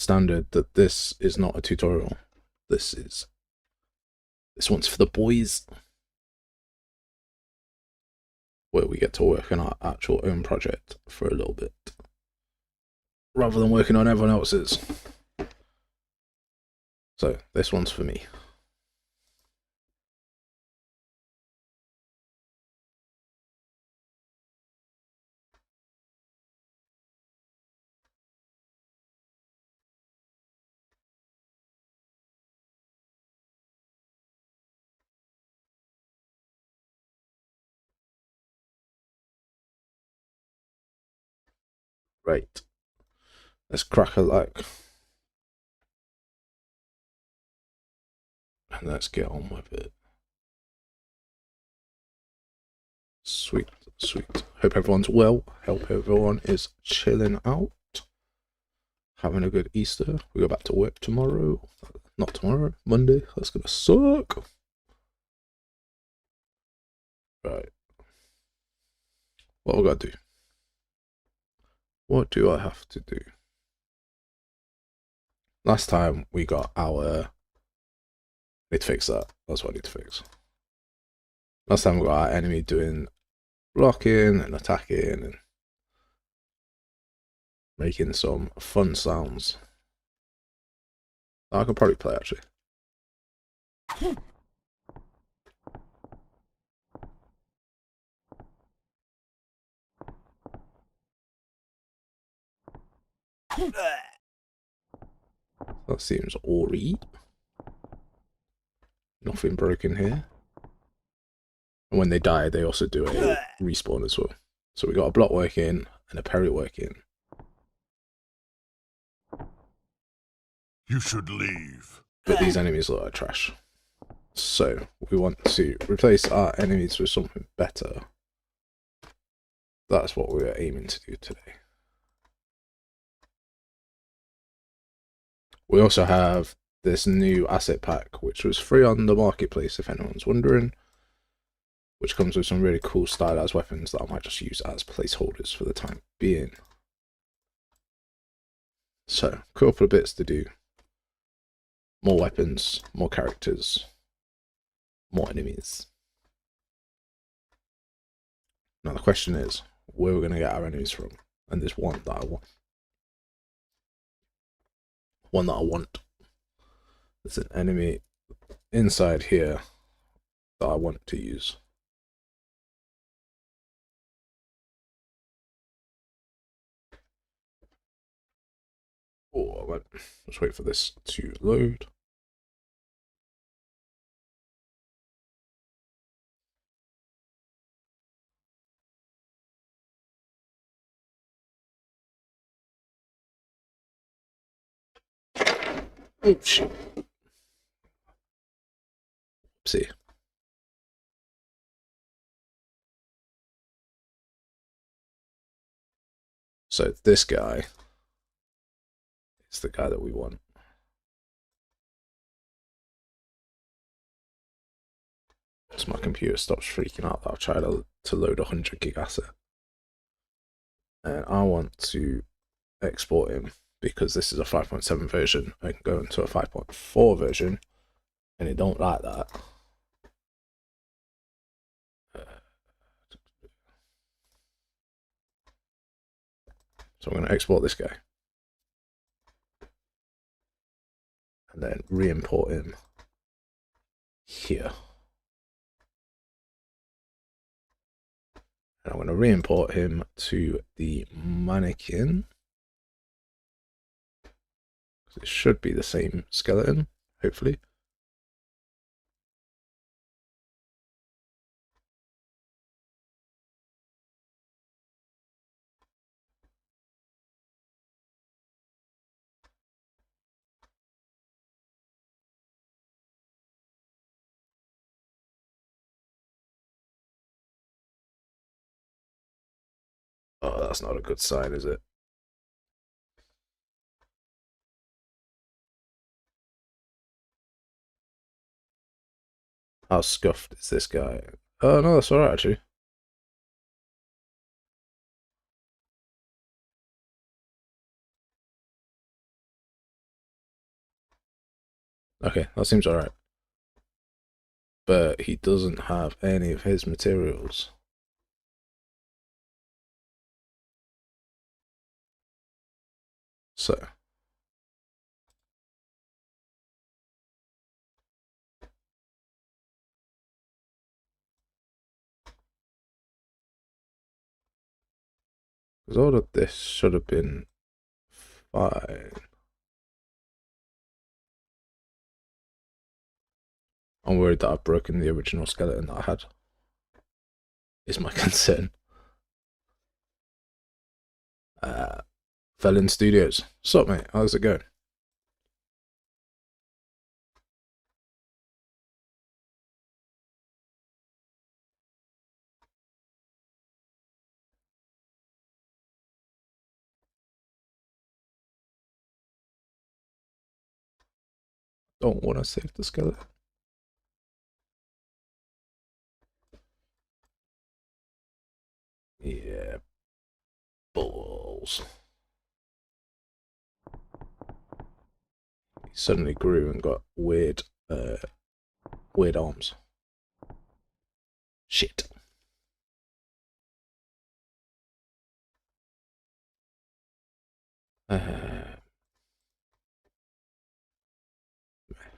standard that this is not a tutorial. This one's for the boys, where we get to work on our actual own project for a little bit, rather than working on everyone else's. So this one's for me. Right. Let's crack a like. And let's get on with it. Sweet, sweet. Hope everyone's well. Hope everyone is chilling out. Having a good Easter. We go back to work tomorrow. Not tomorrow, Monday. That's gonna suck. Right. What we gotta do? What do I have to do? Last time we got our... Need to fix that. That's what I need to fix. Last time we got our enemy doing blocking and attacking and making some fun sounds. I could probably play actually. That seems alright. Nothing broken here. And when they die, they also do a respawn as well. So we got a block working and a parry working. You should leave. But these enemies look like trash. So we want to replace our enemies with something better. That's what we're aiming to do today. We also have this new asset pack, which was free on the marketplace if anyone's wondering, which comes with some really cool stylized weapons that I might just use as placeholders for the time being. So, a couple of bits to do. More weapons, more characters, more enemies. Now the question is, where we're going to get our enemies from? And there's one that I want. One that I want. There's an enemy inside here that I want to use. Oh, let's wait for this to load. Oh shit. Oopsie. So this guy is the guy that we want. So my computer stops freaking out that I've tried to load a 100 gig asset. And I want to export him because this is a 5.7 version. I can go into a 5.4 version and it don't like that. So I'm going to export this guy. And then re-import him here. And I'm going to re-import him to the mannequin. It should be the same skeleton, hopefully. Oh, that's not a good sign, is it? How scuffed is this guy? Oh, no, that's alright, actually. Okay, that seems alright. But he doesn't have any of his materials. So because all of this should have been fine. I'm worried that I've broken the original skeleton that I had. Is my concern. Felon Studios. Sup, mate? How's it going? Don't want to save the skeleton. Yeah, balls. He suddenly grew and got weird arms. Shit.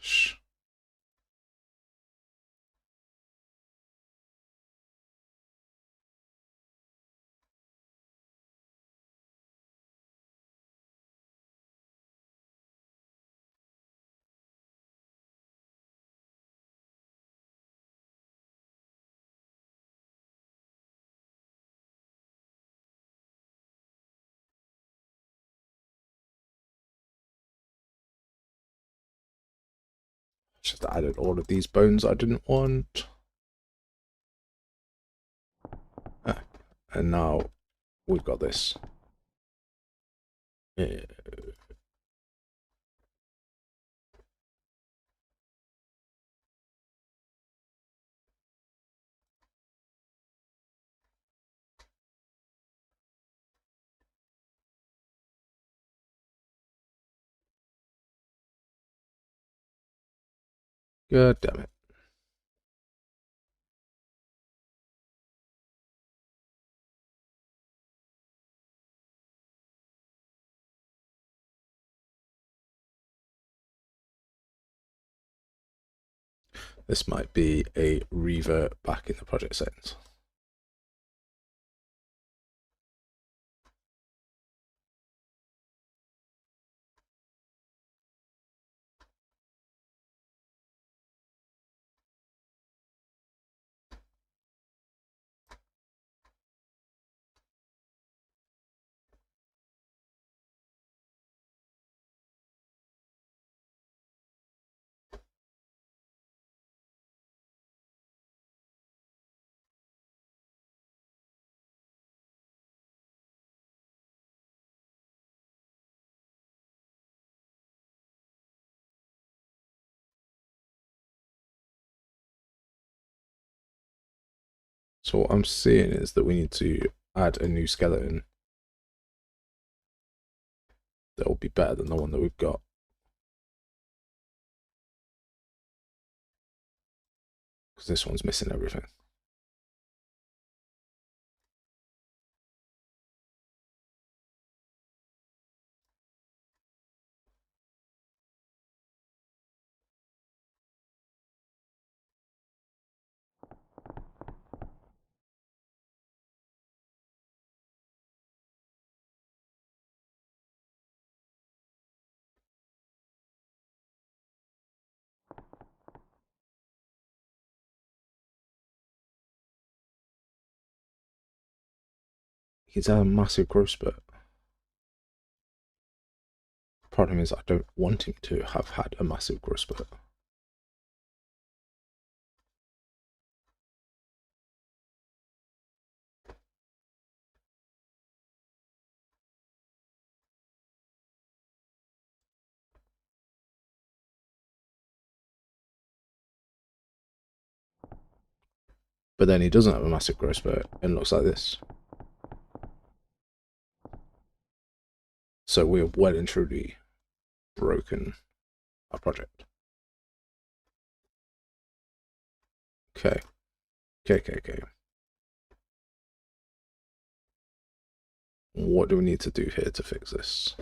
Mesh. Just added all of these bones I didn't want. And now we've got this. Yeah. God damn it. This might be a revert back in the project settings. So what I'm seeing is that we need to add a new skeleton that will be better than the one that we've got. Because this one's missing everything. He's a massive growth spurt. Problem is, I don't want him to have had a massive growth spurt. But then he doesn't have a massive growth spurt and looks like this. So we're well and truly broken our project. Okay. Okay. What do we need to do here to fix this?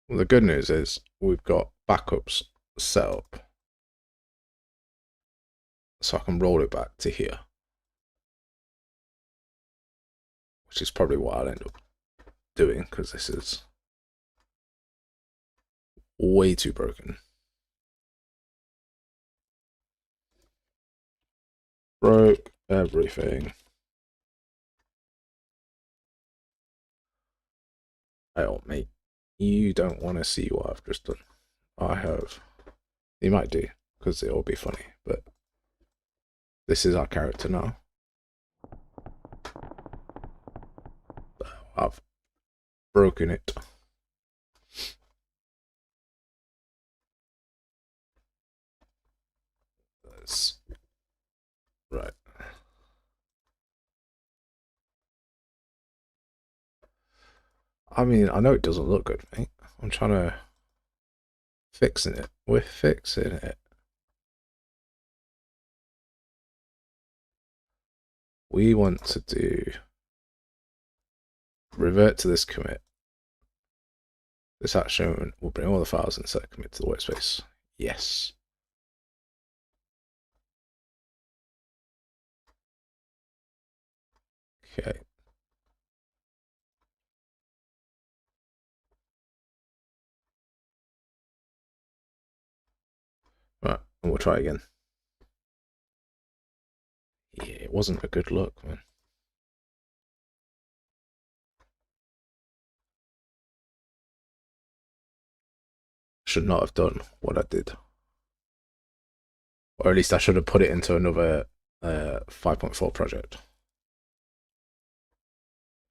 Well, the good news is we've got backups set up. So I can roll it back to here. Which is probably what I'll end up doing, because this is way too broken. Broke everything. Oh, mate. You don't want to see what I've just done. I have. You might do, because it'll be funny, but this is our character now. I've broken it. That's right. I mean, I know it doesn't look good, mate. I'm trying to fixing it. We're fixing it. We want to do revert to this commit. This action will bring all the files and set commit to the workspace. Yes. Okay. Right, and we'll try again. Yeah, it wasn't a good look, man. Should not have done what I did. Or at least I should have put it into another 5.4 project.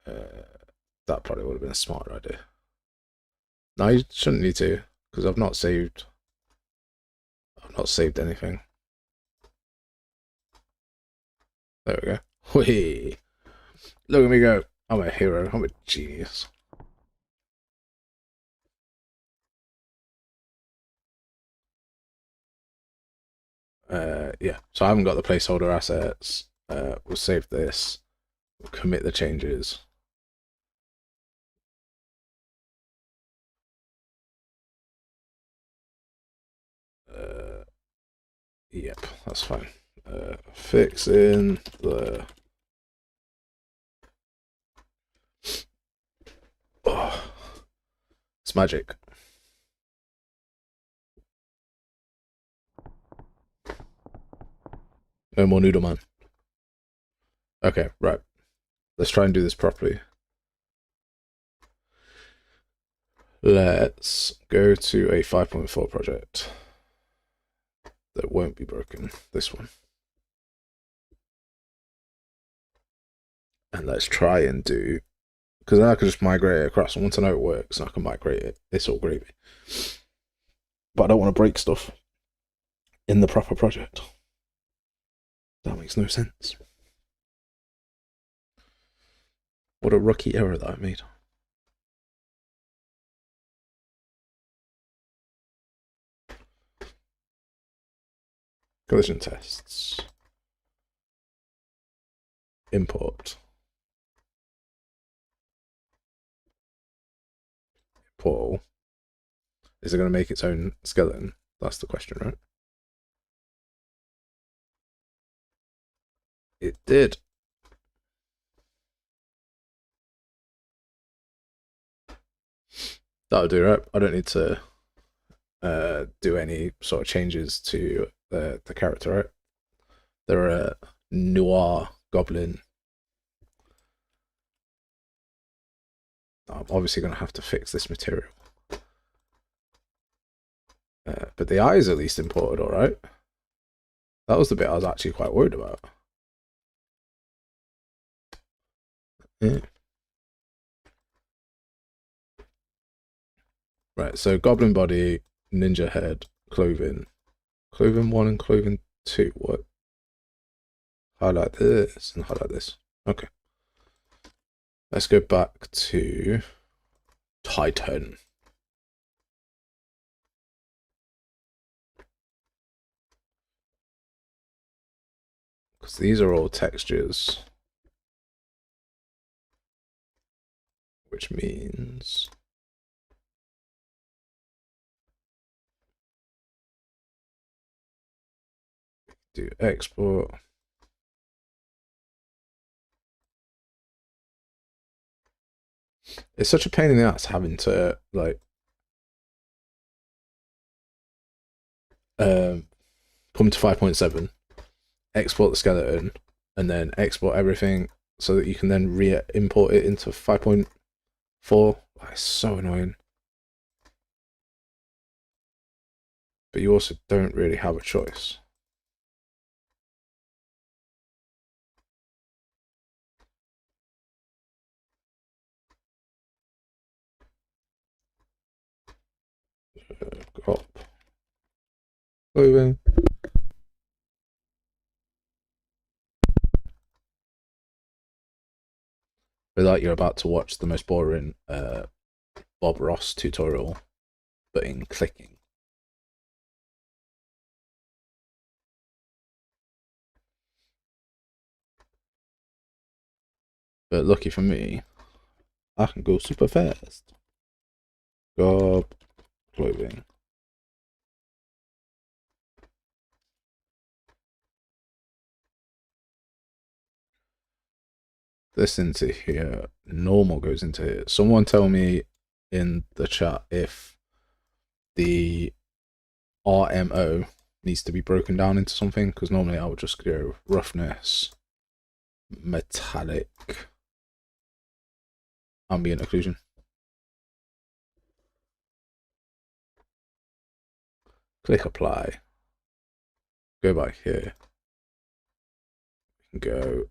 That probably would have been a smart idea. No, you shouldn't need to, because I've not saved anything. There we go. Whee! Look at me go. I'm a hero. I'm a genius. Yeah, so I haven't got the placeholder assets. We'll save this. We'll commit the changes. Yep, that's fine. Fixing the... Oh, it's magic. No more noodle man. Okay, right. Let's try and do this properly. Let's go to a 5.4 project that won't be broken. This one. And let's try and do... Because then I can just migrate it across. And once I know it works, I can migrate it. It's all gravy. But I don't want to break stuff in the proper project. That makes no sense. What a rookie error that I made. Collision tests. Import. Paul. Is it going to make its own skeleton? That's the question, right? It did. That'll do, right? I don't need to do any sort of changes to the character, right? They're a noir goblin. I'm obviously going to have to fix this material. But the eye is at least imported, all right? That was the bit I was actually quite worried about. Yeah. Right, so goblin body, ninja head, clothing. Clothing 1 and clothing 2. What? Highlight this and highlight this. Okay. Let's go back to Titan. because these are all textures, which means do export. It's such a pain in the ass having to like come to 5.7, export the skeleton, and then export everything so that you can then re-import it into 5.4. It's so annoying. But you also don't really have a choice. Crop. Moving. But like you're about to watch the most boring Bob Ross tutorial, but in clicking. But lucky for me, I can go super fast. Gob clothing. This into here. Normal goes into here. Someone tell me in the chat if the RMO needs to be broken down into something, because normally I would just go roughness, metallic, ambient occlusion. Click apply. Go back here. Go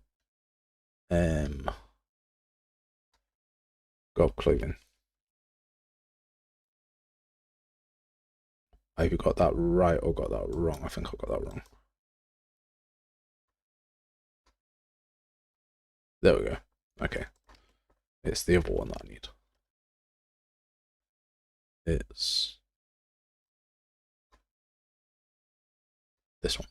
gob clothing. I either got that right or got that wrong. I think I got that wrong. There we go. Okay. It's the other one that I need. It's this one.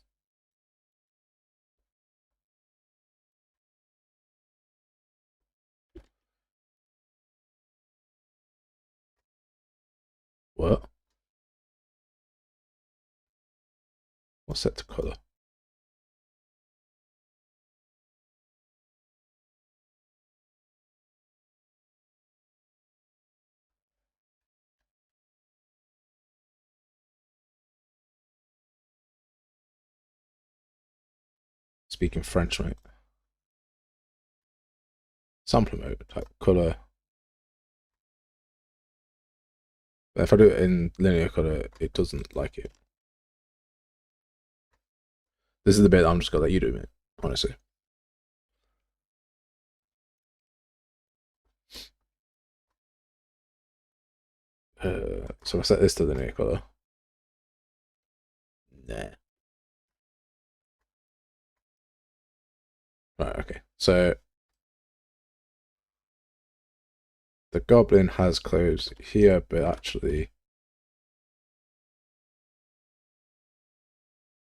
What? What's set to color? Speaking French, right? Sampler mode, type color. If I do it in linear color, it doesn't like it. This is the bit that I'm just gonna let you do, mate. Honestly. So I set this to linear color. Nah. Right, okay. So the goblin has clothes here, but actually,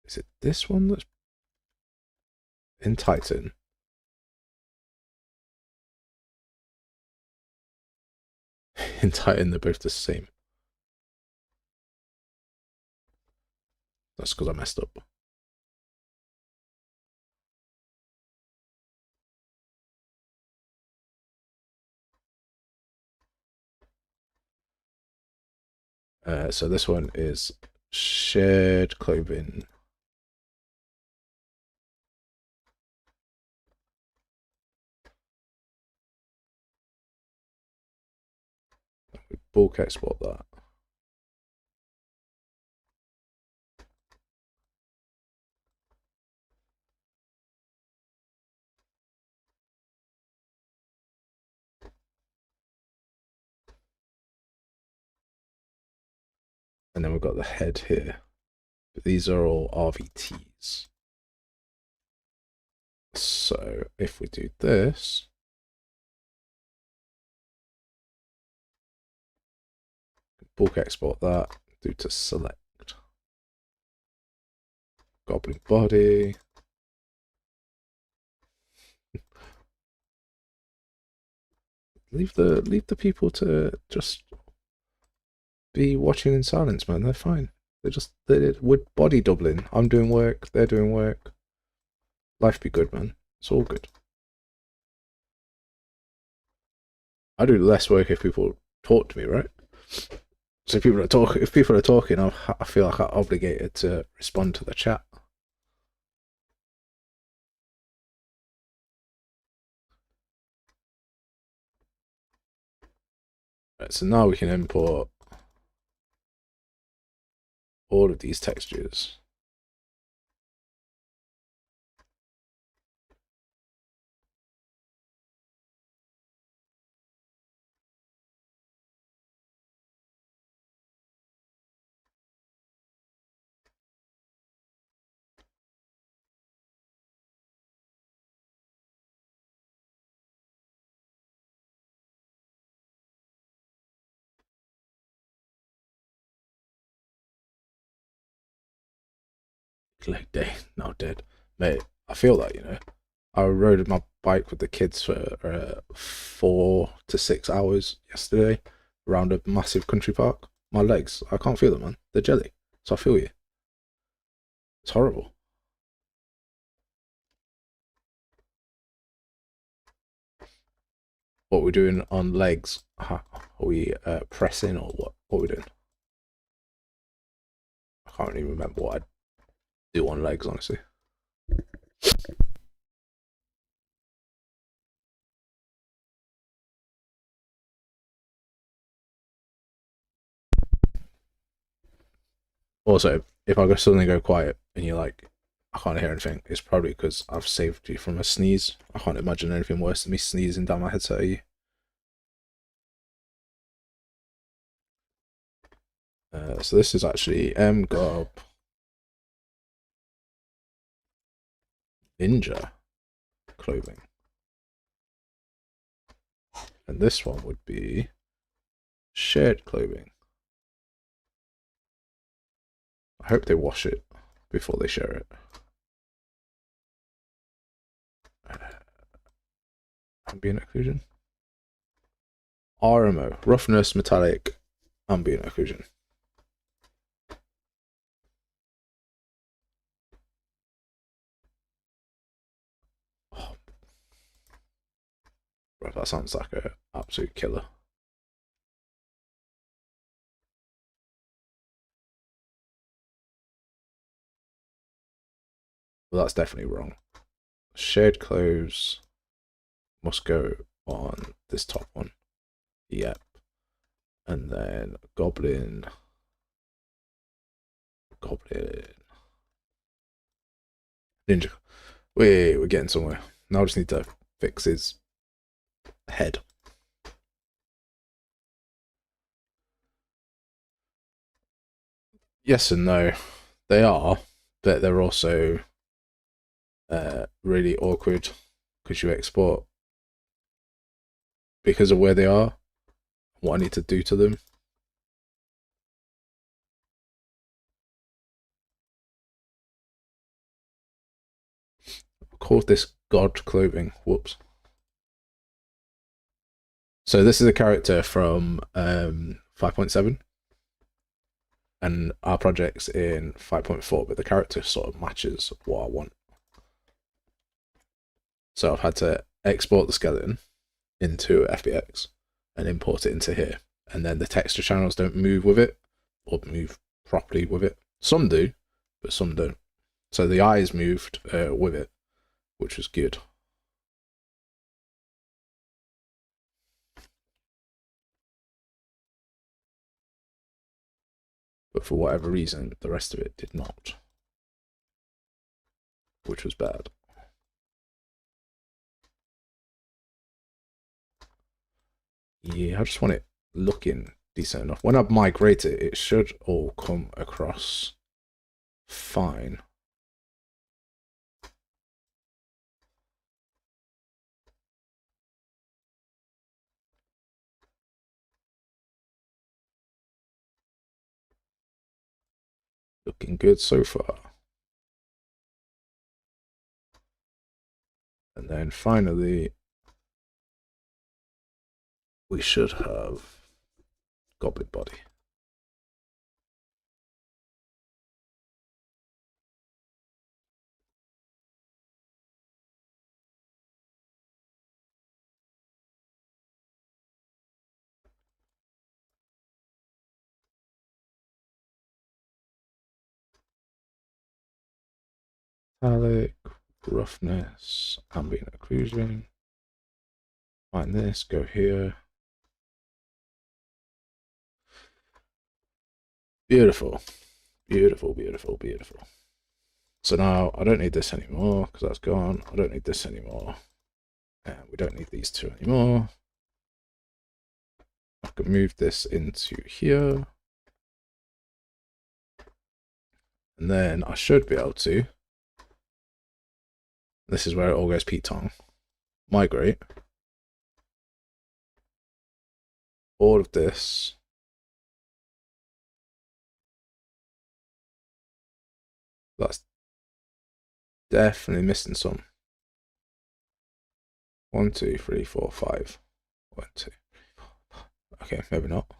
is it this one that's in Titan? In Titan, they're both the same. That's because I messed up. So this one is shared clothing. We bulk export that. And then we've got the head here. But these are all RVTs. So if we do this, bulk export that, do to select. Goblin body. leave the people to just be watching in silence, man. They're fine. We're body doubling. I'm doing work. They're doing work. Life be good, man. It's all good. I do less work if people talk to me, right? So if people are talking, I feel like I'm obligated to respond to the chat. Right, so now we can import all of these textures. Leg day, now dead. Mate, I feel that, you know. I rode my bike with the kids for 4 to 6 hours yesterday around a massive country park. My legs, I can't feel them, man. They're jelly. So I feel you. It's horrible. What we're doing on legs? Are we pressing or what? What are we doing? I can't even remember what I do on legs, honestly. Also, if I suddenly go quiet and you're like, I can't hear anything, it's probably because I've saved you from a sneeze. I can't imagine anything worse than me sneezing down my headset at you. So this is actually mgob ninja clothing. And this one would be shared clothing. I hope they wash it before they share it. Ambient occlusion. RMO, roughness, metallic, ambient occlusion. Oh. Bro, that sounds like an absolute killer. Well, that's definitely wrong. Shared clothes must go on this top one. Yep. And then goblin. Ninja. We're getting somewhere. Now I just need to fix his head. Yes and no. They are, but they're also really awkward because you export because of where they are, what I need to do to them. Call this god clothing. Whoops. So this is a character from 5.7, and our project's in 5.4, but the character sort of matches what I want. So I've had to export the skeleton into FBX and import it into here, and then the texture channels don't move with it or move properly with it. Some do, but some don't. So the eyes moved with it, which was good. But for whatever reason, the rest of it did not, which was bad. Yeah, I just want it looking decent enough. When I migrate it, it should all come across fine. Looking good so far. And then finally, we should have goblin body. Metallic, roughness, ambient occlusion. Find this, go here. Beautiful, beautiful, beautiful, beautiful. So now I don't need this anymore because that's gone. I don't need this anymore. And we don't need these two anymore. I can move this into here. And then I should be able to. This is where it all goes P-Tong. Migrate. All of this. That's definitely missing some. 1, 2, 3, 4, 5. 1, 2. Okay, maybe not.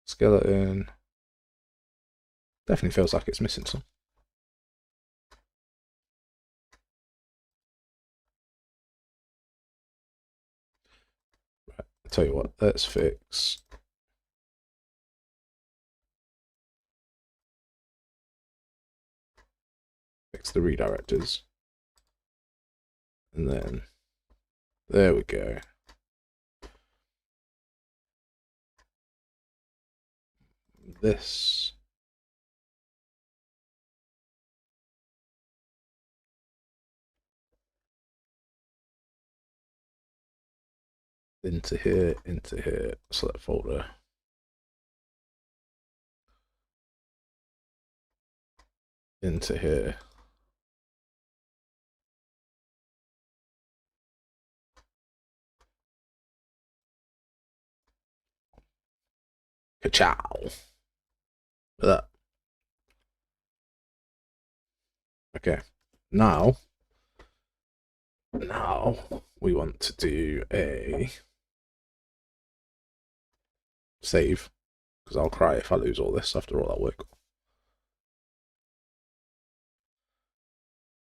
Skeleton. Definitely feels like it's missing some. Right, I'll tell you what, let's fix the redirectors. And then there we go. This. Into here, select folder. Into here. Ka-chow. Look at that. Okay. Now we want to do a save, because I'll cry if I lose all this after all that work.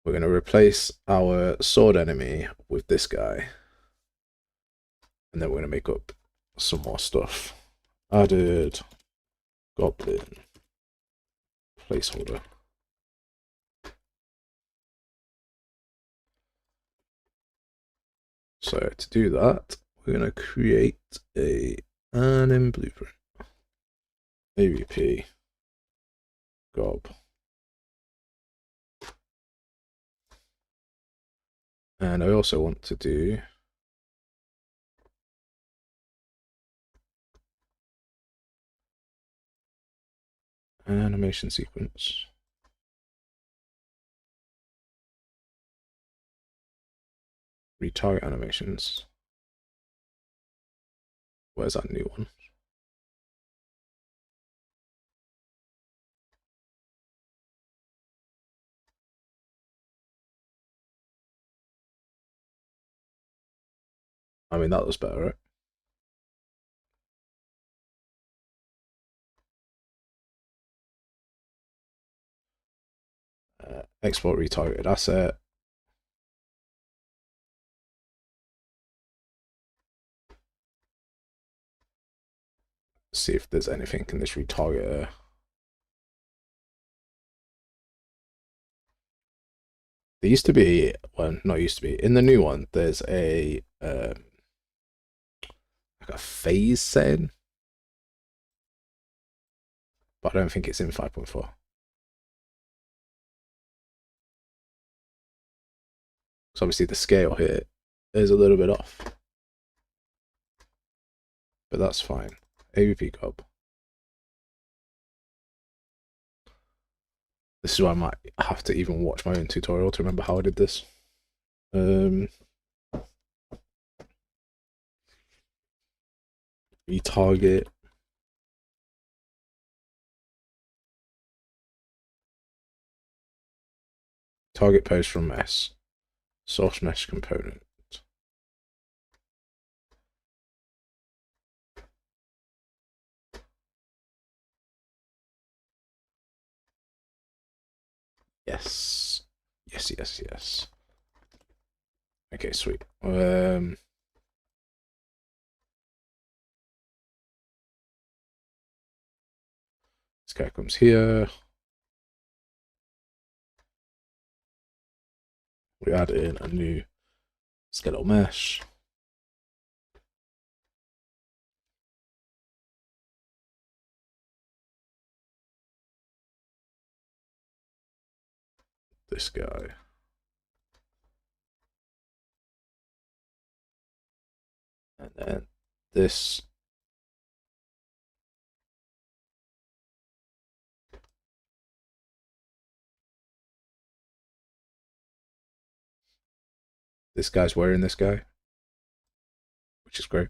We're going to replace our sword enemy with this guy. And then we're going to make up some more stuff. Added goblin placeholder. So to do that, we're going to create an in blueprint. AVP gob. And I also want to do an animation sequence. Retarget animations. Where's that new one? I mean, that was better, right? Export retargeted asset. See if there's anything in this retargeter. There used to be, well, not used to be, in the new one, there's a like a phase setting, but I don't think it's in 5.4. So obviously the scale here is a little bit off, but that's fine. AVP gob. This is why I might have to even watch my own tutorial to remember how I did this. Retarget. Target post from mesh. Source mesh component. Yes. Yes, yes, yes. Okay, sweet. This guy comes here. We add in a new skeletal mesh. This guy. And then this. This guy's wearing this guy, which is great.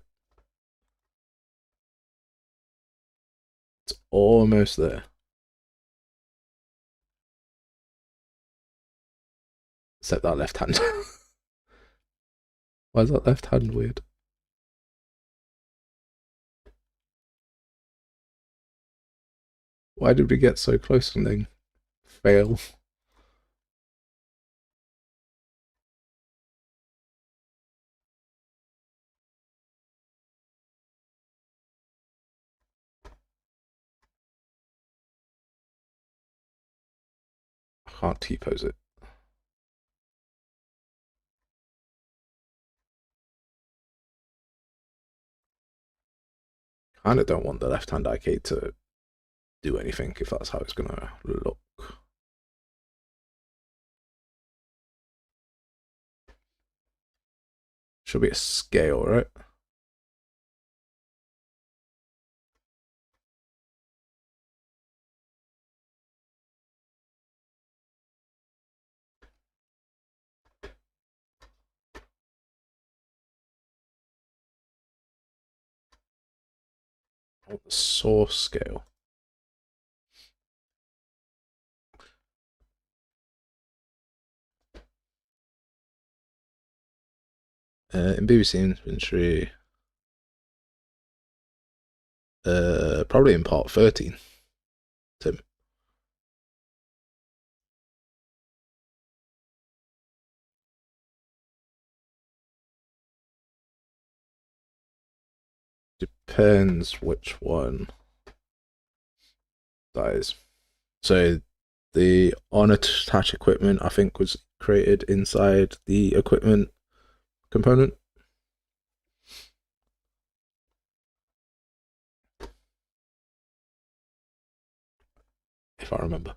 It's almost there. Except that left hand. Why is that left hand weird? Why did we get so close and then fail? I can't T-pose it. Kinda don't want the left hand arcade to do anything if that's how it's gonna look. Should be a scale, right? I want the source scale. In BBC inventory, probably in part 13, Tim. Depends which one dies. So the on attach equipment, I think, was created inside the equipment component. If I remember.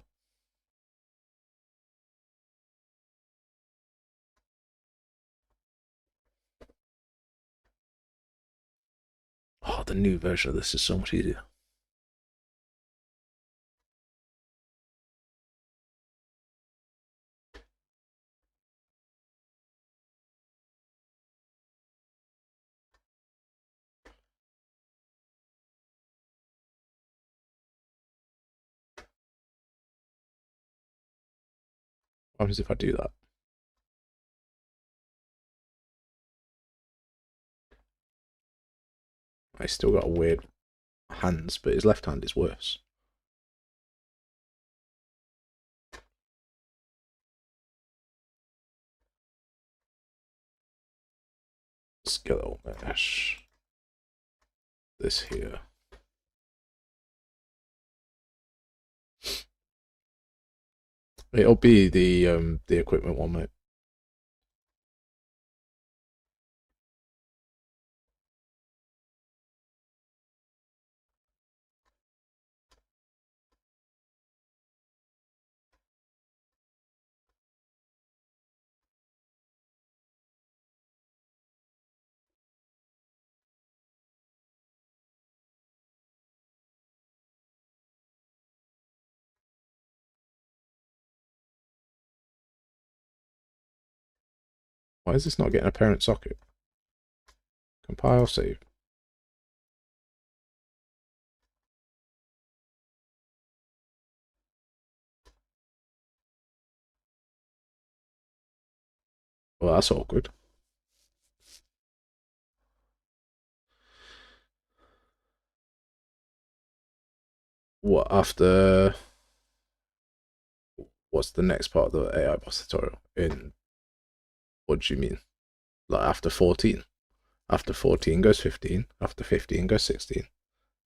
Oh, the new version of this is so much easier. What happens if I do that? I still got weird hands, but his left hand is worse. Skeletal mesh. This here. It'll be the equipment one, mate. Why is this not getting a parent socket? Compile, save. Well, that's awkward. What, after what's the next part of the AI boss tutorial? In what do you mean? Like after 14? After 14 goes 15, after 15 goes 16,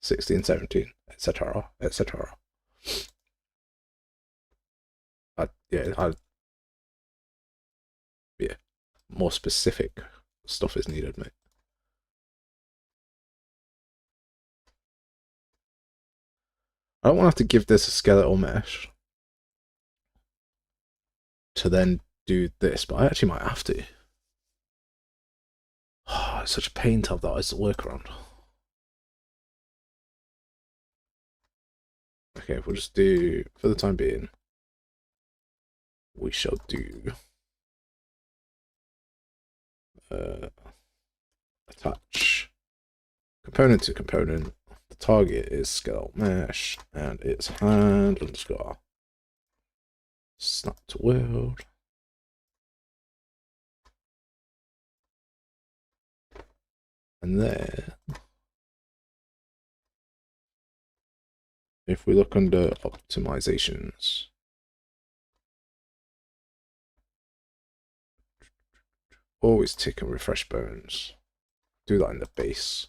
16, 17, etc., etc. Yeah, more specific stuff is needed, mate. I don't want to have to give this a skeletal mesh to then do this, but I actually might have to. Oh, it's such a pain to have that as a workaround. Okay, we'll just do, for the time being, we shall do attach component to component. The target is skeletal mesh, and it's hand underscore snap to world. And then if we look under optimizations, always tick and refresh bones. Do that in the base.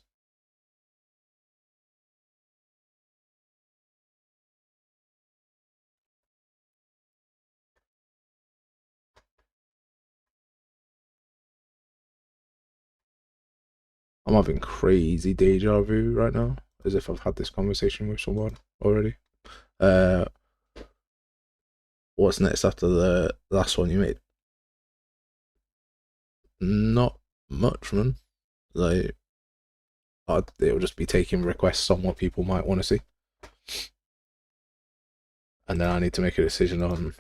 I'm having crazy deja vu right now, as if I've had this conversation with someone already. What's next after the last one you made? Not much, man. Like, it'll just be taking requests on what people might want to see. And then I need to make a decision on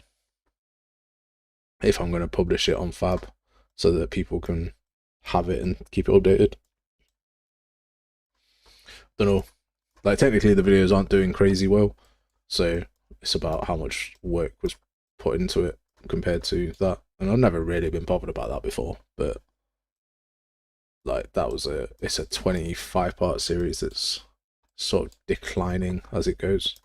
if I'm going to publish it on Fab so that people can have it and keep it updated. Don't know. Like, technically, the videos aren't doing crazy well, so it's about how much work was put into it compared to that. And I've never really been bothered about that before, but like it's a 25-part series that's sort of declining as it goes.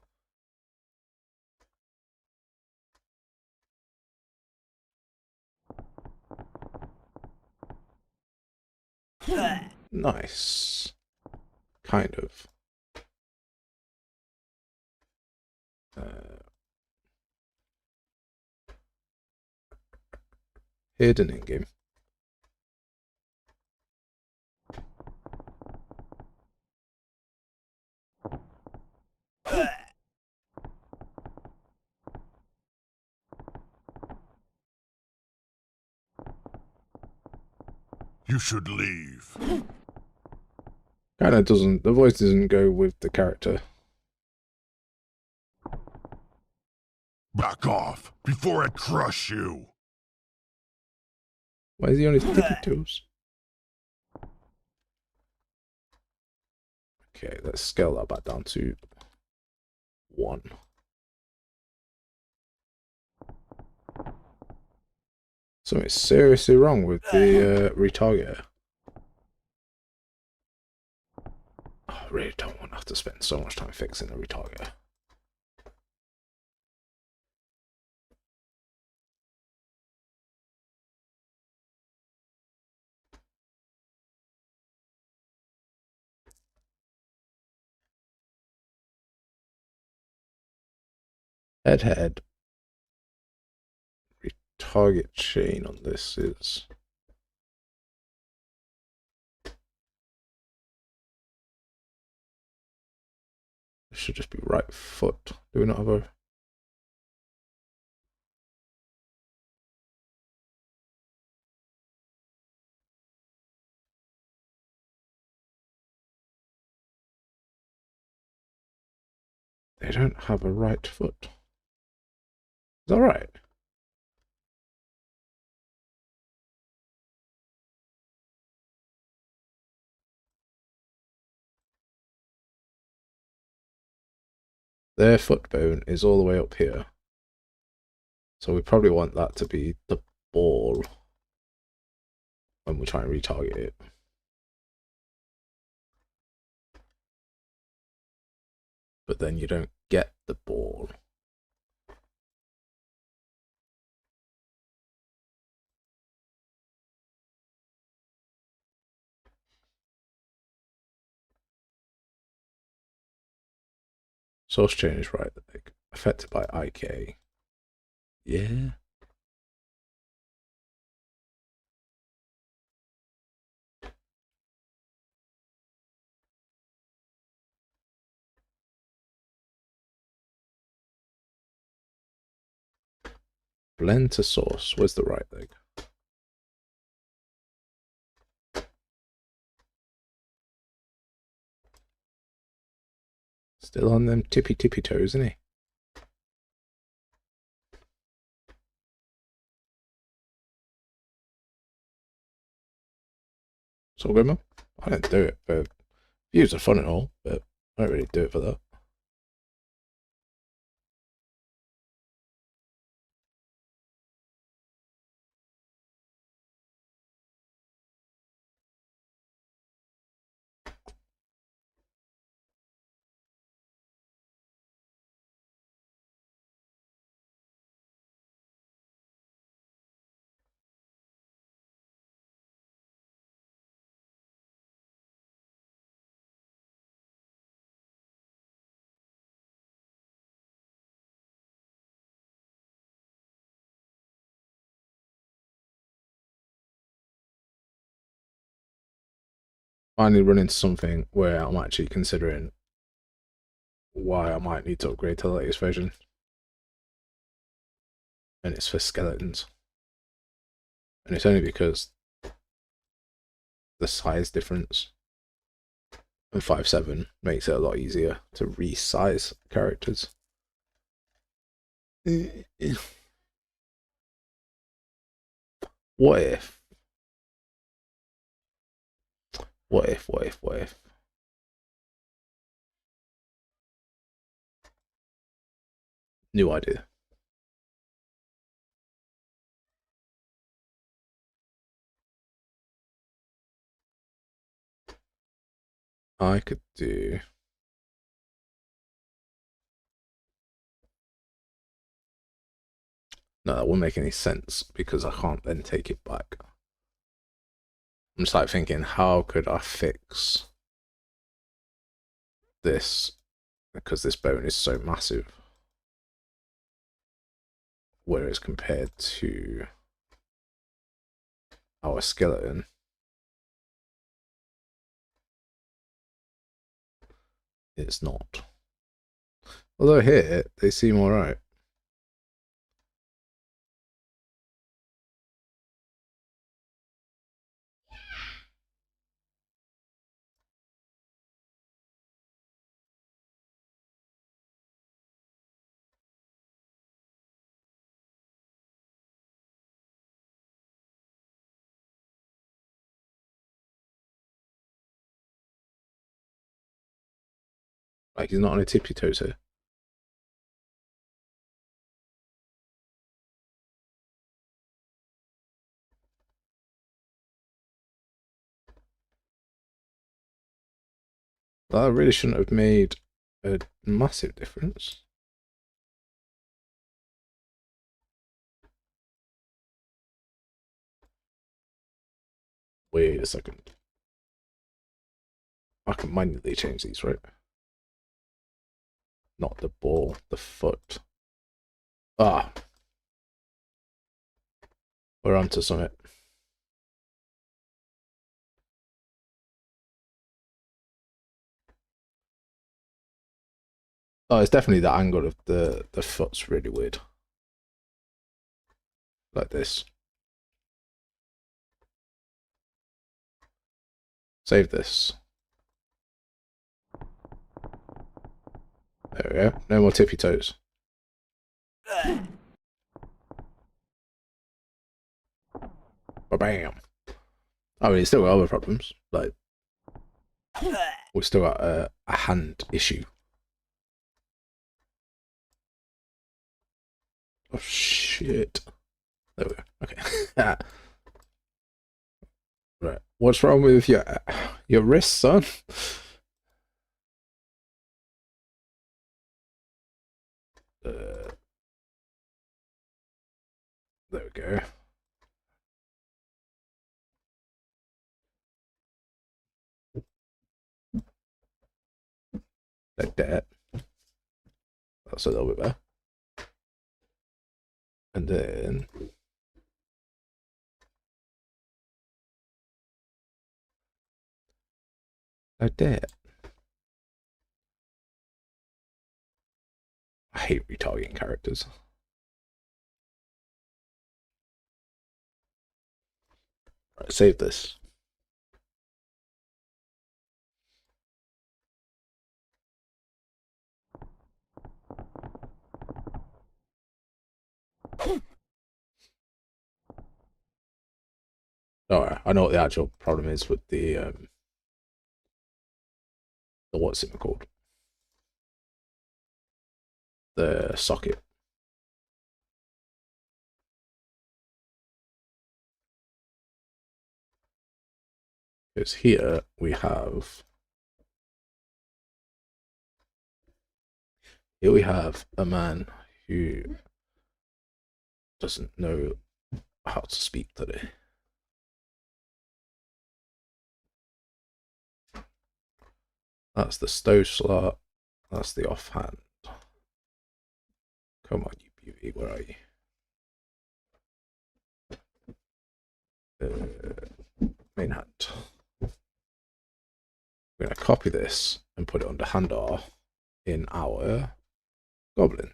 Nice. Kind of. Hidden in game. You should leave. Kind of doesn't. The voice doesn't go with the character. Back off before I crush you. Why is he on his tippy toes? Okay, let's scale that back down to 1. Something's seriously wrong with the retargeter. I really don't want to have to spend so much time fixing the retargeter. Head. Retarget chain on this is... It should just be right foot. Do we not have a... They don't have a right foot. Is that right? Their foot bone is all the way up here. So we probably want that to be the ball when we try and retarget it. But then you don't get the ball. Source chain is right leg. Affected by IK. Yeah. Blend to source. Where's the right leg? Still on them tippy toes, isn't he? So good, man. I don't do it, but views are fun and all, but I don't really do it for that. Finally run into something where I'm actually considering why I might need to upgrade to the latest version. And it's for skeletons. And it's only because the size difference in 5.7 makes it a lot easier to resize characters. What if? What if? New idea. I could do... No, that wouldn't make any sense because I can't then take it back. I'm just like thinking, how could I fix this? Because this bone is so massive. Whereas compared to our skeleton, it's not. Although here, they seem alright. Like, he's not on a tippy toes here. That really shouldn't have made a massive difference. Wait a second. I can manually change these, right? Not the ball, the foot. Ah. We're onto something. Oh, it's definitely the angle of the foot's really weird. Like this. Save this. There we go. No more tippy toes. Bam. I mean, it's still got other problems. Like, we've still got a hand issue. Oh, shit. There we go. Okay. Right. What's wrong with your wrist, son? There we go. Like that. That's a little bit better. And then like that. I hate retargeting characters. Right, save this. Alright, I know what the actual problem is with the what's it called? The socket. Because here we have a man who doesn't know how to speak today. That's the stove slot. That's the offhand. Come on, you beauty, where are you? Main hand. We're going to copy this and put it under handar in our goblin.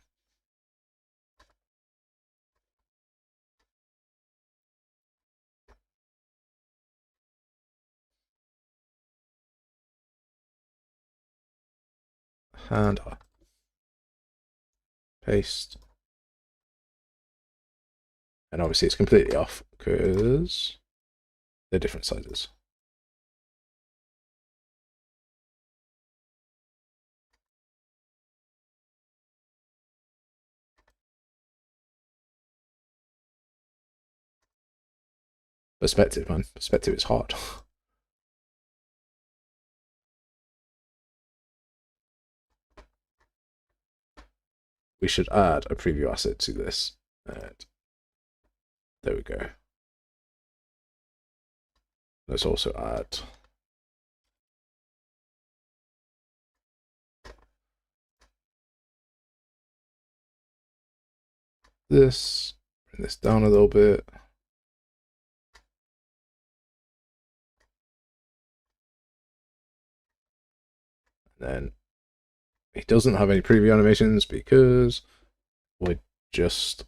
Handar. Paste. And obviously it's completely off because they're different sizes. Perspective, man. Perspective is hard. We should add a preview asset to this. And there we go. Let's also add this. Bring this down a little bit. And then it doesn't have any preview animations because we're just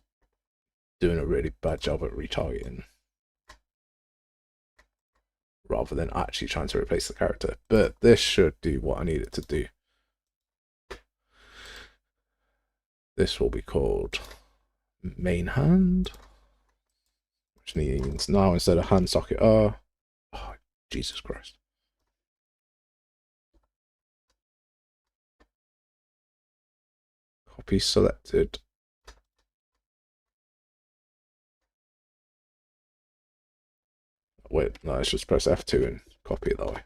doing a really bad job at retargeting rather than actually trying to replace the character. But this should do what I need it to do. This will be called main hand, which means now instead of hand socket R, oh, Jesus Christ. Copy selected. Wait, no, let's just press F2 and copy it that way.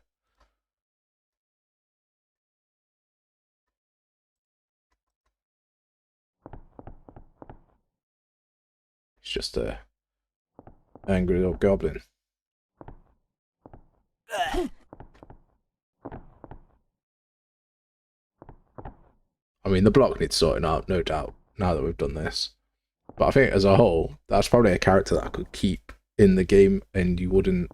It's just a angry little goblin. I mean, the block needs sorting out, no doubt, now that we've done this. But I think as a whole, that's probably a character that I could keep in the game and you wouldn't.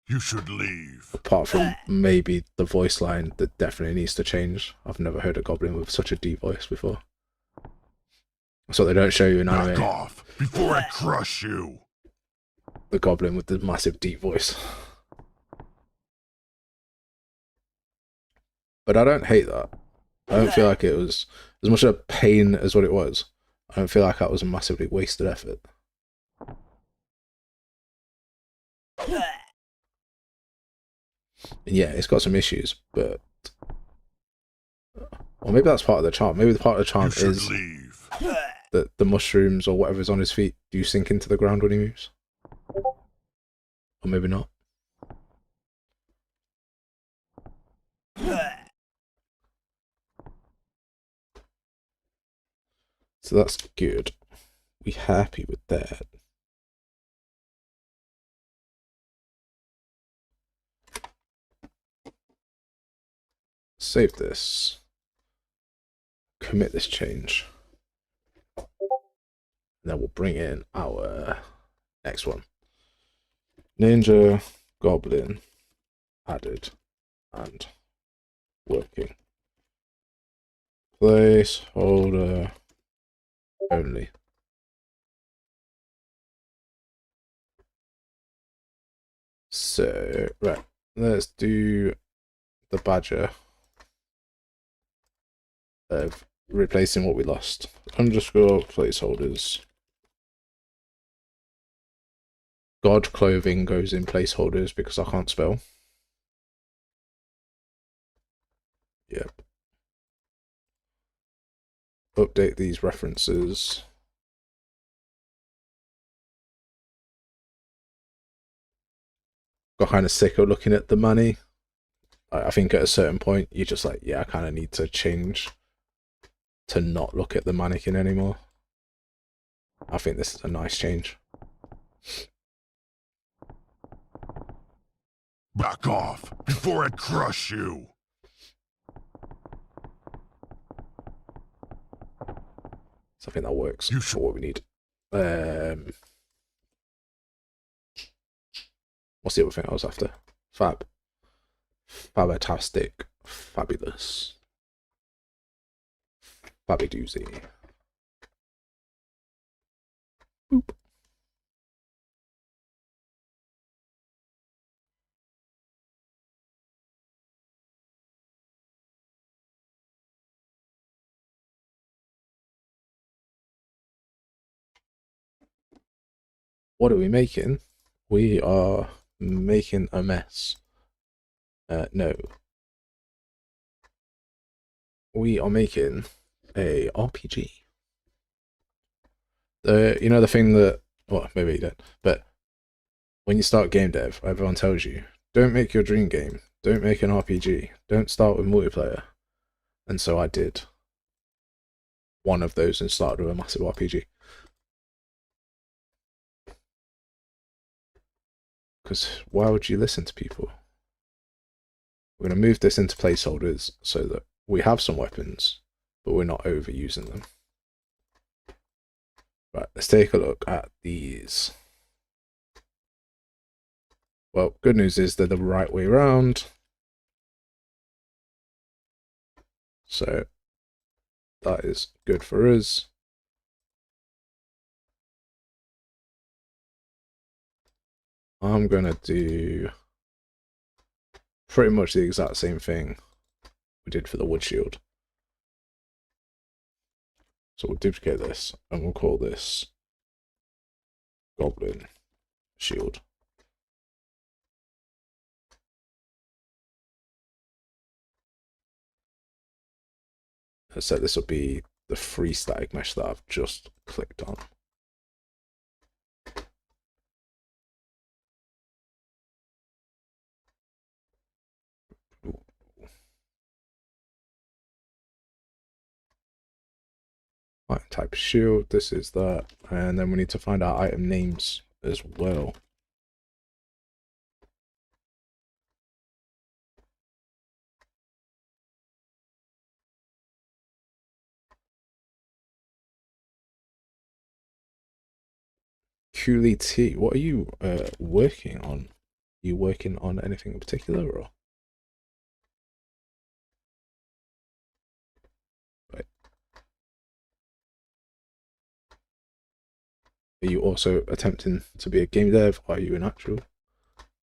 You should leave. Apart from maybe the voice line that definitely needs to change. I've never heard a goblin with such a deep voice before. So they don't show you in anime. Back off before I crush you. The goblin with the massive deep voice. But I don't hate that. I don't feel like it was as much of a pain as what it was. I don't feel like that was a massively wasted effort. And yeah, it's got some issues, but or maybe that's part of the charm. Maybe the part of the charm is leave. that the mushrooms or whatever's on his feet do sink into the ground when he moves. Or maybe not. So that's good. We happy with that. Save this. commit this change. And then we'll bring in our next one. Ninja, goblin, added, and working. Placeholder only. So, right, let's do the badger of replacing what we lost. Underscore placeholders. God clothing goes in placeholders because I can't spell. Yep. Update these references. Got kind of sick of looking at the money. I think at a certain point, you're just like, yeah, I kind of need to change to not look at the mannequin anymore. I think this is a nice change. Back off before I crush you. So I think that works You for what we need. What's the other thing I was after? Fab. Fabatastic. Fabulous. Fabidoozy. Boop. What are we making? We are making a mess. No. We are making a RPG. You know the thing that, well, maybe you don't, but when you start game dev, everyone tells you, don't make your dream game, don't make an RPG, don't start with multiplayer. And so I did one of those and started with a massive RPG. Because why would you listen to people? We're going to move this into placeholders so that we have some weapons, but we're not overusing them. Right, let's take a look at these. Well, good news is they're the right way around. So that is good for us. I'm going to do pretty much the exact same thing we did for the wood shield. So we'll duplicate this and we'll call this goblin shield. So this will be the free static mesh that I've just clicked on. Item type shield, this is that, and then we need to find our item names as well. Cooley T, what are you working on? Are you working on anything in particular, or? Right. Are you also attempting to be a game dev? Are you an actual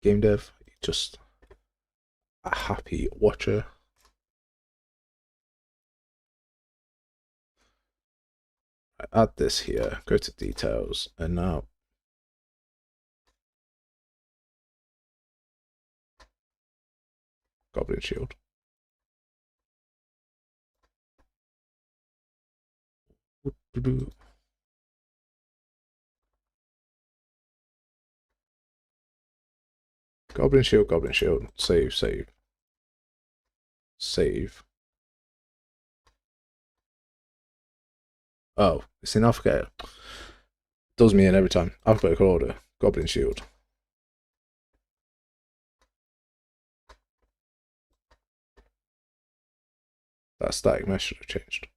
game dev? Are you just a happy watcher? Add this here, go to details, and now goblin shield. Goblin shield, goblin shield. Save, save. Save. Oh, it's in alphabetical. Does me in every time. Alphabetical order. Goblin shield. That static mesh should have changed.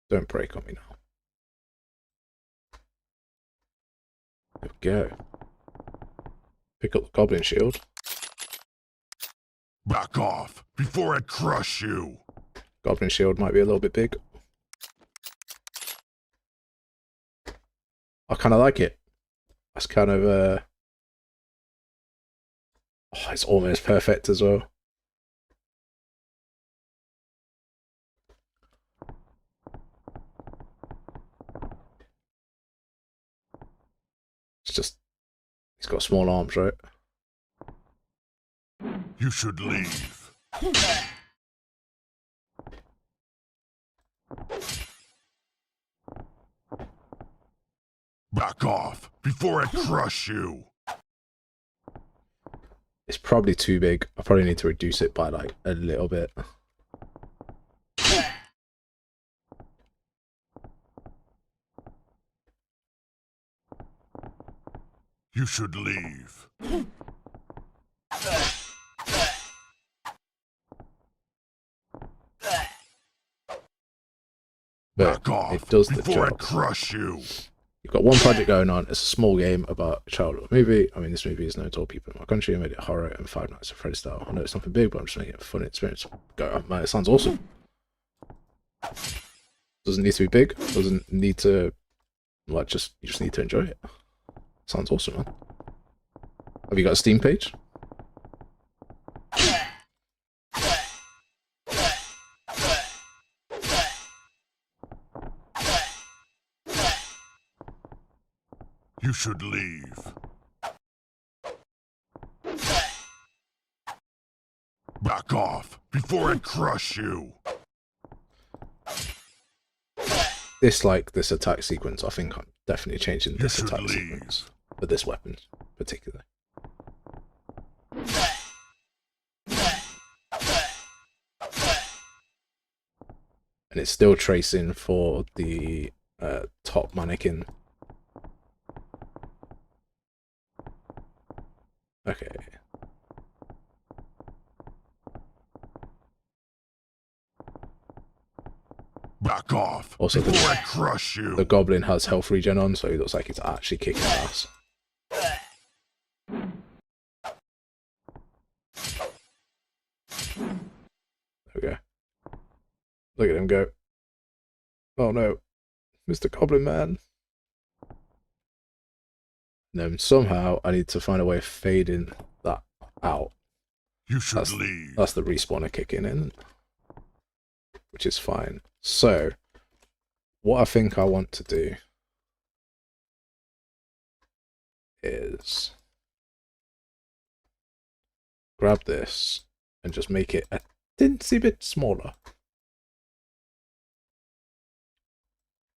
Don't break on me now. There we go. Pick up the goblin shield. Back off before I crush you. Goblin shield might be a little bit big. I kind of like it. That's kind of oh, it's almost perfect as well. It's just he's got small arms, right? You should leave. Back off before I crush you. It's probably too big. I probably need to reduce it by like a little bit. You should leave. But Back off it does the before I job. crush you. You've got one project going on. It's a small game about a childhood movie. I mean, this movie is known to all people in my country. I made it horror and Five Nights at Freddy's style. I know it's something big, but I'm just making it a fun experience. Go, man, it sounds awesome. Doesn't need to be big. Doesn't need to, like, you just need to enjoy it. Sounds awesome, man. Have you got a Steam page? You should leave. Back off before I crush you. Dislike this attack sequence. I think I'm definitely changing this should attack leave. sequence for this weapon particularly. And it's still tracing for the top mannequin. Okay. Back off Also, before I crush you. The goblin has health regen on, so he looks like he's actually kicking ass. There we go. Look at him go. Oh no. Mr. Goblin Man. And then somehow I need to find a way of fading that out. You should leave. That's the respawner kicking in, which is fine. So, what I think I want to do is grab this and just make it a teensy bit smaller.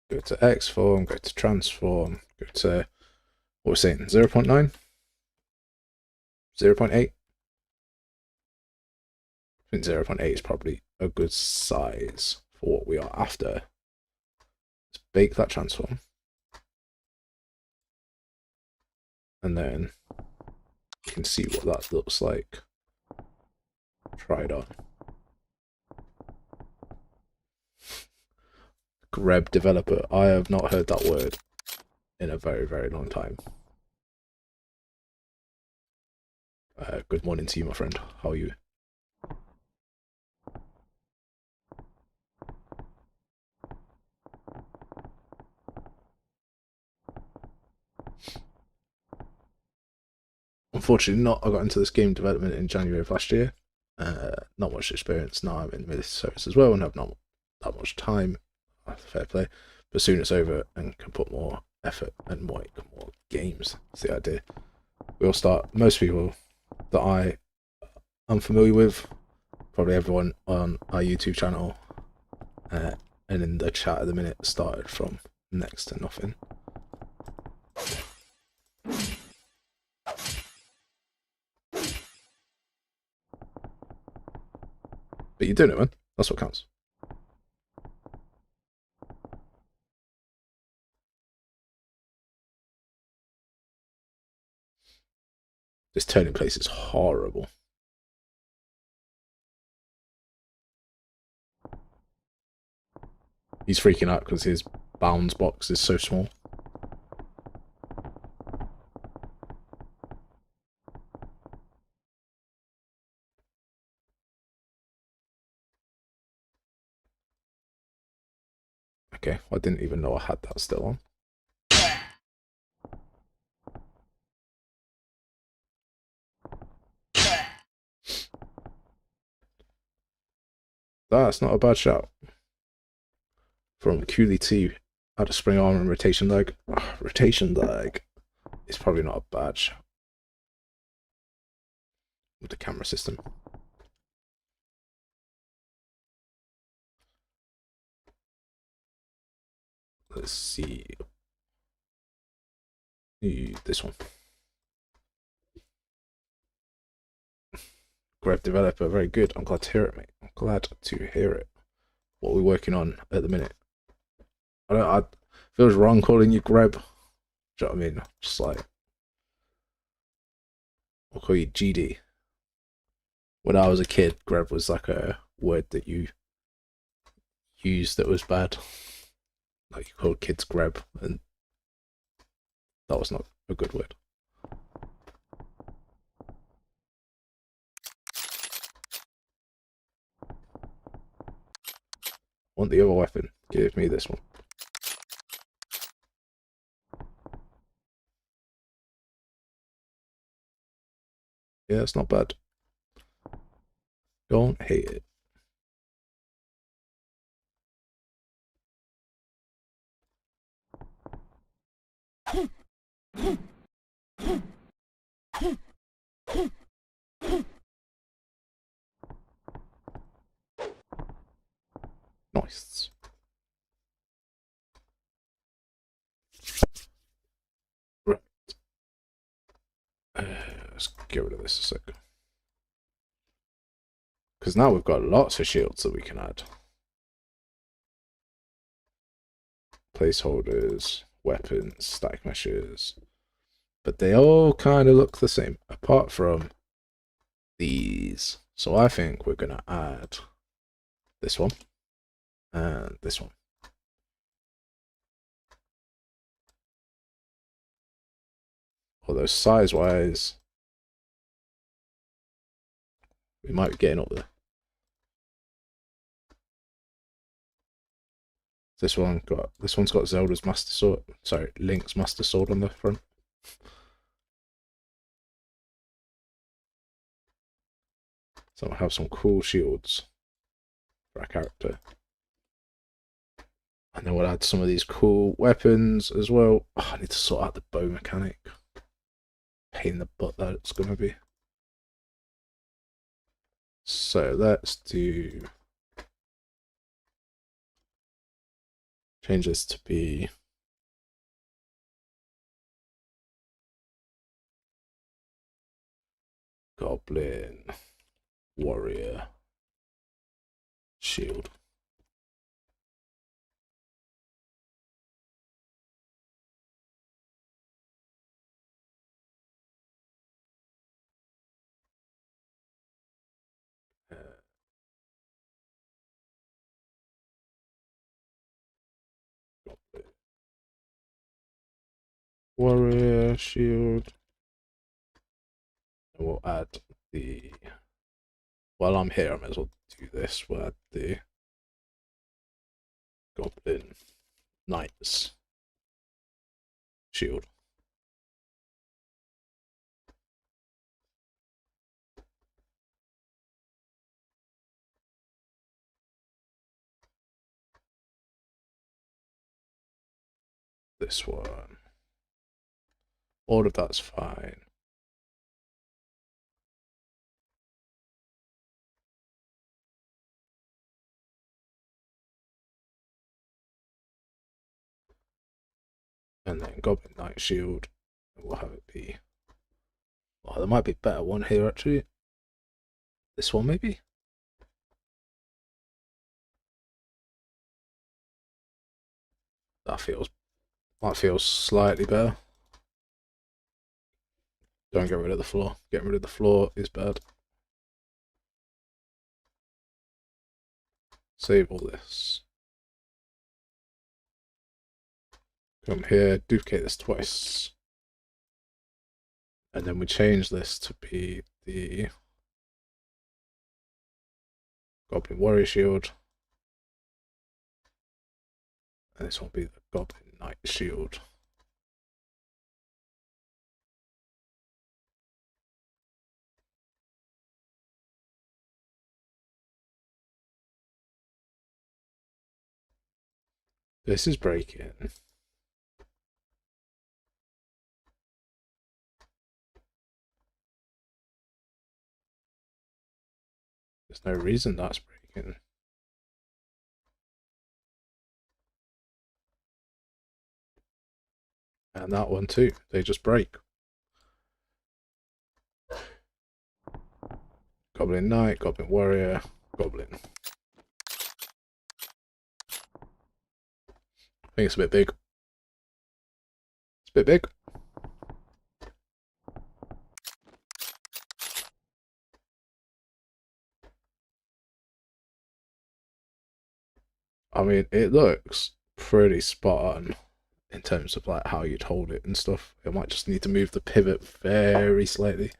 Go to X form, go to transform, go to, what we're saying, 0.9? 0.8? I think 0.8 is probably a good size for what we are after. Let's bake that transform. And then you can see what that looks like. Try it on. Greb developer. I have not heard that word in a very, very long time. Good morning to you, my friend. How are you? Unfortunately not. I got into this game development in January of last year. Not much experience. Now I'm in the military service as well and have not that much time. Fair play. But soon it's over and can put more effort and more games. That's the idea. We'll start. Most people that I'm familiar with, probably everyone on our YouTube channel and in the chat at the minute, started from next to nothing. But you're doing it, man. That's what counts. This turning place is horrible. He's freaking out because his bounds box is so small. Okay, I didn't even know I had that still on. That's not a bad shout. From Cooley T, out of spring arm and rotation leg. Rotation leg is probably not a bad shout with the camera system. Let's see. This one. Grab developer, very good. I'm glad to hear it, mate. I'm glad to hear it. What are we working on at the minute? I feels wrong calling you Greb. Do you know what I mean? Just like, I'll call you GD. When I was a kid, Greb was like a word that you used that was bad. Like you called kids Greb, and that was not a good word. Want the other weapon? Give me this one. Yeah, it's not bad. Don't hate it. Nice. Right. Let's get rid of this a sec. Because now we've got lots of shields that we can add. Placeholders, weapons, static meshes. But they all kind of look the same, apart from these. So I think we're going to add this one and this one. Although size-wise, we might be getting up there. This one's got Zelda's Master Sword. Sorry, Link's Master Sword on the front. So we'll have some cool shields for our character. And then we'll add some of these cool weapons as well. Oh, I need to sort out the bow mechanic. Pain in the butt that it's going to be. So let's change this to be goblin, warrior, shield. Warrior, shield. And we'll add the... While I'm here, I might as well do this. We'll add the goblin, knights, shield. This one. All of that's fine. And then Goblin Knight Shield. We'll have it be... Oh, there might be a better one here actually. This one maybe? That feels slightly better. Don't get rid of the floor. Getting rid of the floor is bad. Save all this. Come here, duplicate this twice. And then we change this to be the Goblin Warrior Shield. And this will be the Goblin Knight Shield. This is breaking. There's no reason that's breaking. And that one too. They just break. Goblin Knight, Goblin Warrior, Goblin. I think it's a bit big. It's a bit big. I mean, it looks pretty spot on in terms of like how you'd hold it and stuff. It might just need to move the pivot very slightly.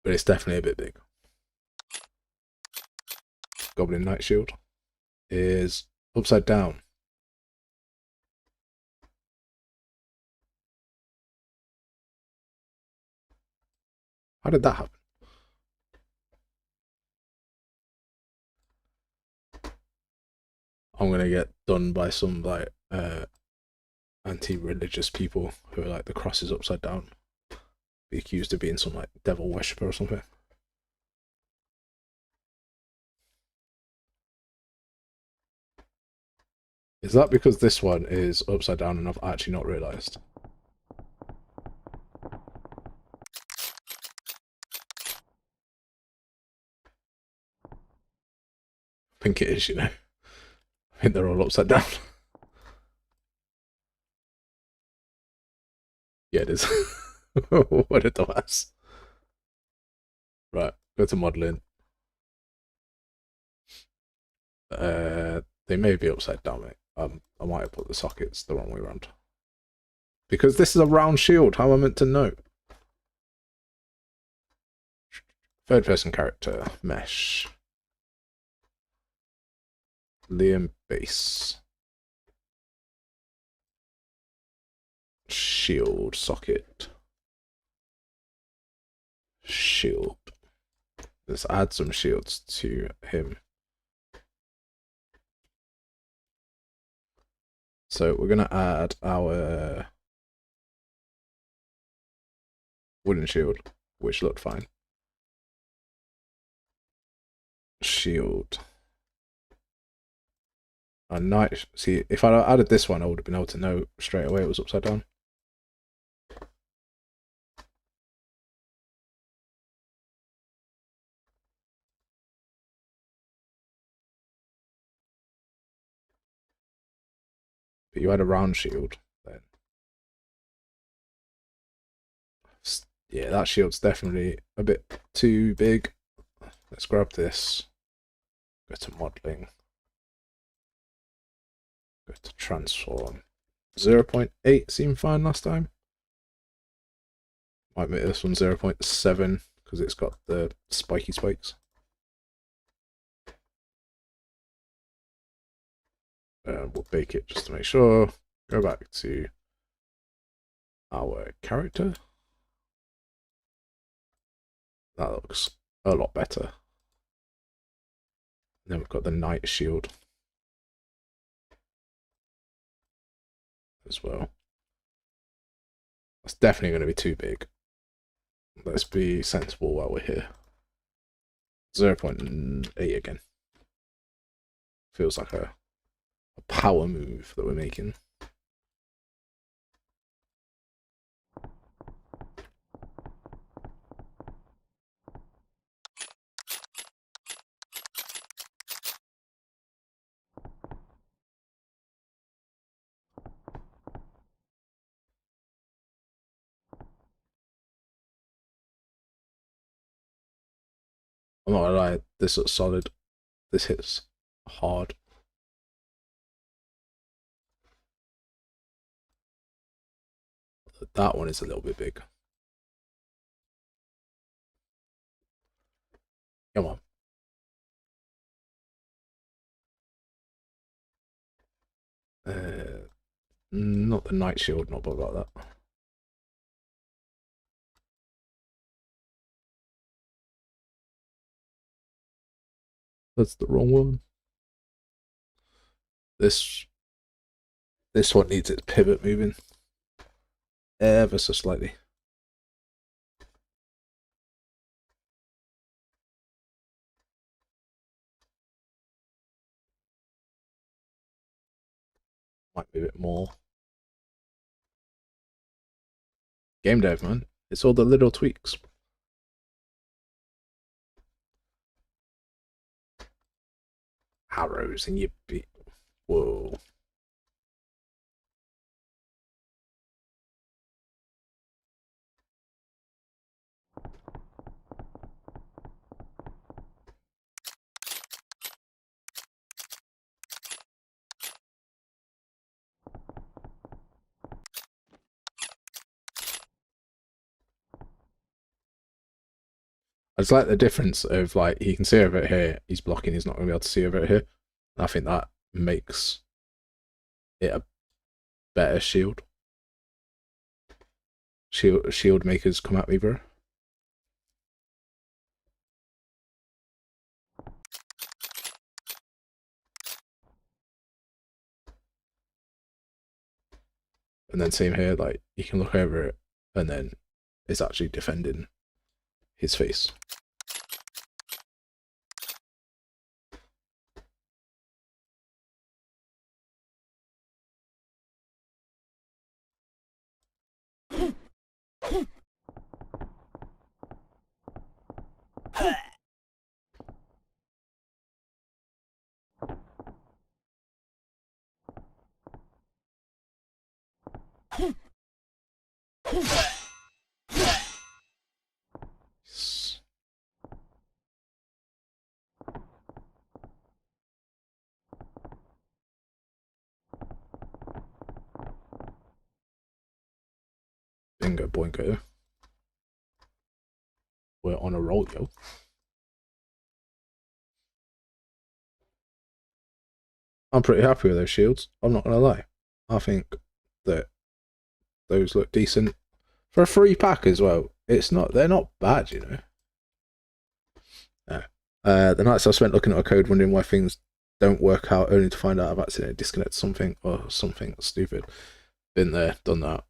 But it's definitely a bit big. Goblin Knight Shield is upside down. How did that happen? I'm gonna get done by some like anti-religious people who are like the cross is upside down. Be accused of being some like devil worshipper or something. Is that because this one is upside down and I've actually not realised? I think it is, you know. I think they're all upside down. Yeah, it is. What a dumbass. Right, go to modelling. They may be upside down, mate. I might have put the sockets the wrong way around. Because this is a round shield, how am I meant to know? Third person character, mesh. Liam base. Shield socket. Shield. Let's add some shields to him. So we're gonna add our wooden shield, which looked fine. Shield. A knight. See, if I added this one, I would have been able to know straight away it was upside down. But you had a round shield then. Yeah, that shield's definitely a bit too big. Let's grab this. Go to modeling. Go to transform. 0.8 seemed fine last time. Might make this one 0.7 because it's got the spiky spikes. We'll bake it just to make sure. Go back to our character. That looks a lot better. Then we've got the knight shield as well. That's definitely going to be too big. Let's be sensible while we're here. 0.8 again. Feels like a power move that we're making. I'm not gonna lie, this looks solid. This hits hard. That one is a little bit big. Come on. Not the night shield, not about that. That's the wrong one. This one needs its pivot moving ever so slightly. Might move it more. Game dev, man. It's all the little tweaks. Arrows and you be. Whoa. I just like the difference of like he can see over here, he's blocking, he's not going to be able to see over here. I think that makes it a better shield. Shield makers, come at me, bro. And then same here, like you can look over it and then it's actually defending his face. Bingo boingo. We're on a roll, yo. I'm pretty happy with those shields. I'm not gonna lie. I think that those look decent for a free pack as well. They're not bad, you know. The nights I've spent looking at a code, wondering why things don't work out, only to find out I've accidentally disconnected something or something stupid. Been there, done that.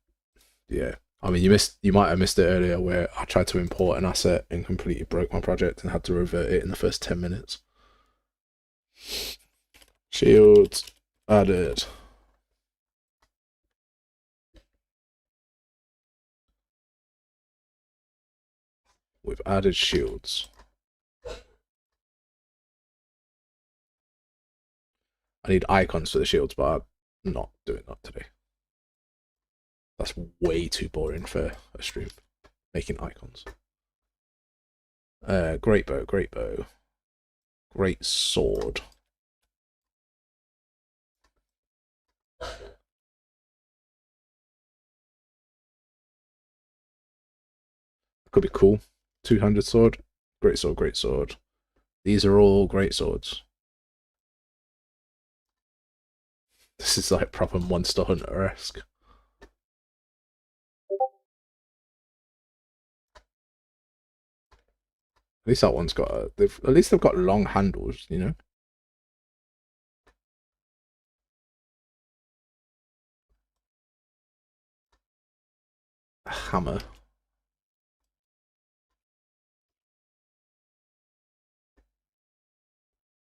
Yeah. I mean, you might have missed it earlier where I tried to import an asset and completely broke my project and had to revert it in the first 10 minutes. Shields added. We've added shields. I need icons for the shields, but I'm not doing that today. That's way too boring for a stream. Making icons. Great bow, great bow. Great sword. Could be cool. 200 sword. Great sword, great sword. These are all great swords. This is like proper Monster Hunter-esque. At least that one's got at least they've got long handles, you know. A hammer.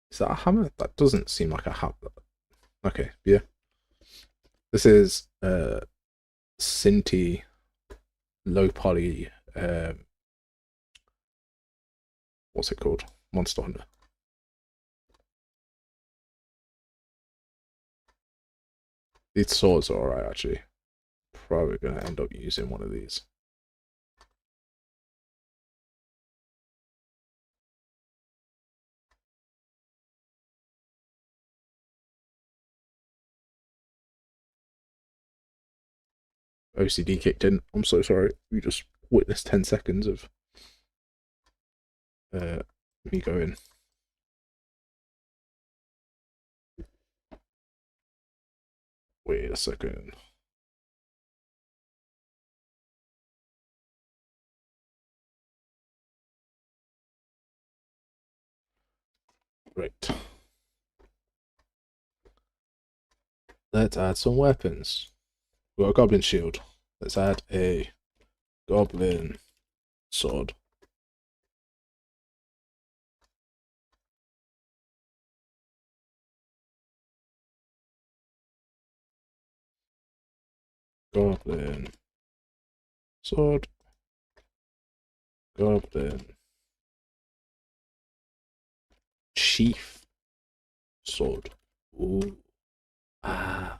Is that a hammer? That doesn't seem like a hammer. Okay, yeah. This is Cinti low poly what's it called? Monster Hunter. These swords are alright actually. Probably gonna end up using one of these. OCD kicked in. I'm so sorry. We just witnessed 10 seconds of me going. Wait a second. Right. Let's add some weapons. We've got a goblin shield. Let's add a goblin sword. Goblin sword. Goblin chief sword. Ooh. Ah.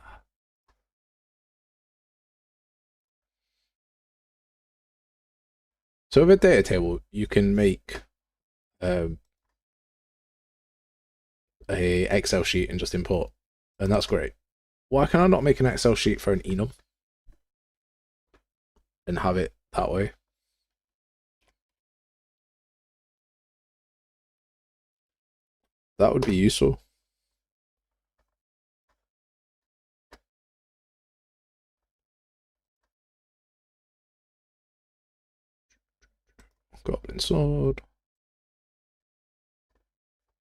So with a data table, you can make a Excel sheet and just import, and that's great. Why can I not make an Excel sheet for an enum and have it that way? That would be useful. Goblin sword.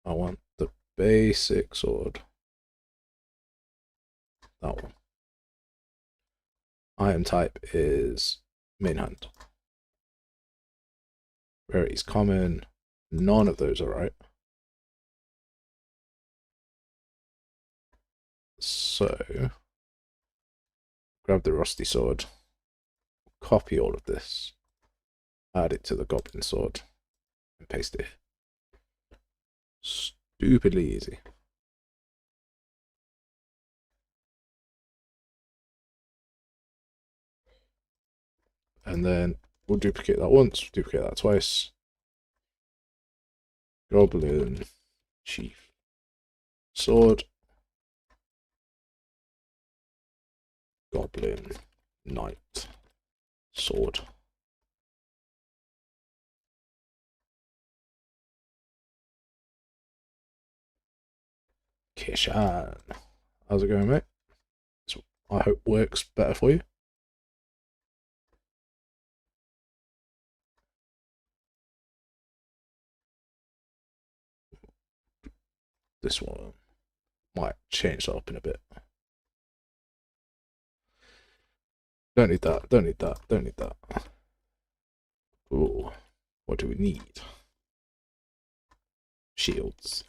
I want the basic sword. That one. Item type is main hand. Rarity's common. None of those are right. So, grab the rusty sword, copy all of this, add it to the goblin sword, and paste it. Stupidly easy. And then we'll duplicate that once, duplicate that twice. Goblin chief sword. Goblin knight sword. Kishan. How's it going, mate? This, I hope works better for you. This one might change that up in a bit. Don't need that, don't need that, don't need that. Ooh, what do we need? Shields.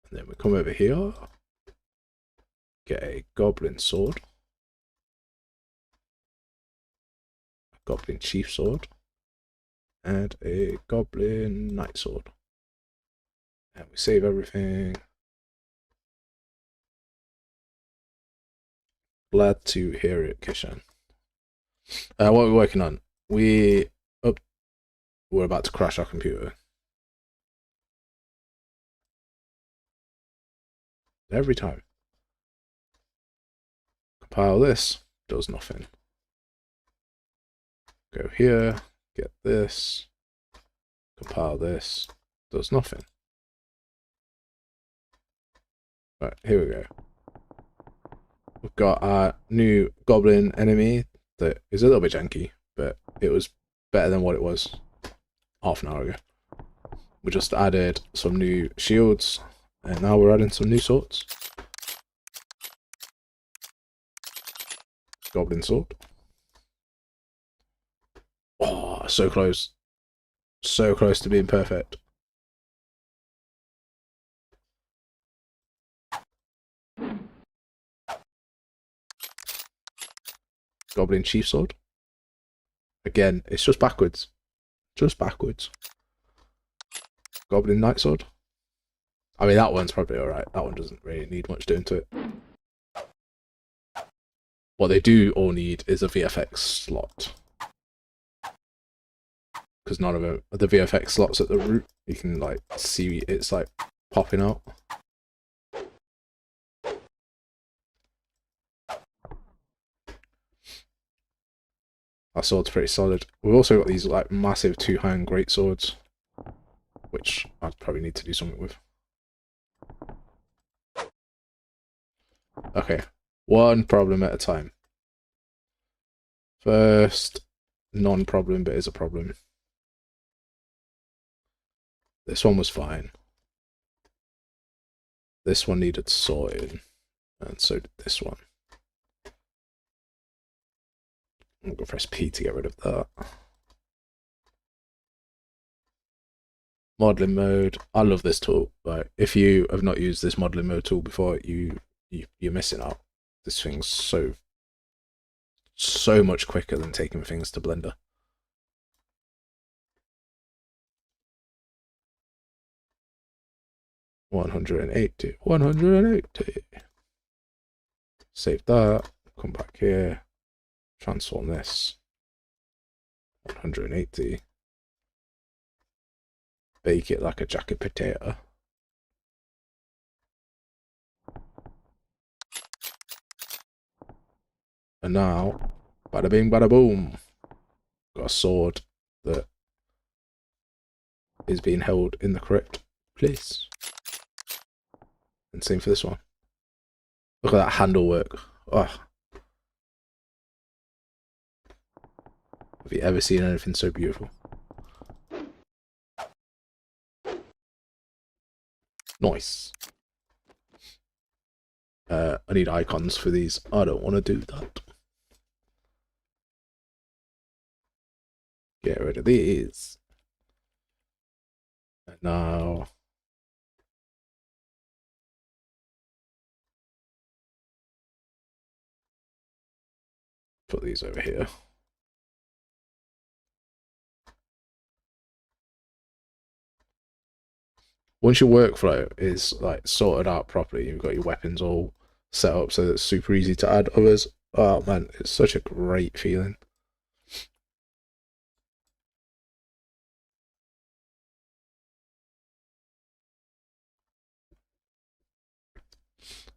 And then we come over here, get a goblin sword, a goblin chief sword, and a goblin knight sword. And we save everything. Glad to hear it, Kishan. What are we working on? We're about to crash our computer. Every time. Compile this, does nothing. Go here, get this, compile this, does nothing. Right, here we go. We've got our new goblin enemy that is a little bit janky, but it was better than what it was half an hour ago. We just added some new shields, and now we're adding some new swords. Goblin sword. Oh, so close. So close to being perfect. Goblin chief sword. Again, it's just backwards. Just backwards. Goblin knight sword. I mean, that one's probably alright. That one doesn't really need much doing to it. What they do all need is a VFX slot. Because none of them, the VFX slots at the root, you can like see it's like popping out. Our sword's pretty solid. We've also got these like massive two-hand great swords, which I'd probably need to do something with. Okay, one problem at a time. First, non-problem, but is a problem. This one was fine. This one needed sorting, and so did this one. I'm gonna press P to get rid of that. Modeling mode. I love this tool. Like, if you have not used this modeling mode tool before, you're missing out. This thing's so much quicker than taking things to Blender. $180. Save that. Come back here. Transform this. 180. Bake it like a jacket potato. And now, bada bing, bada boom. Got a sword that is being held in the correct place. And same for this one. Look at that handle work. Oh. Have you ever seen anything so beautiful? Nice. I need icons for these. I don't want to do that. Get rid of these. And now... put these over here. Once your workflow is like sorted out properly, you've got your weapons all set up so that it's super easy to add others. Oh man, it's such a great feeling.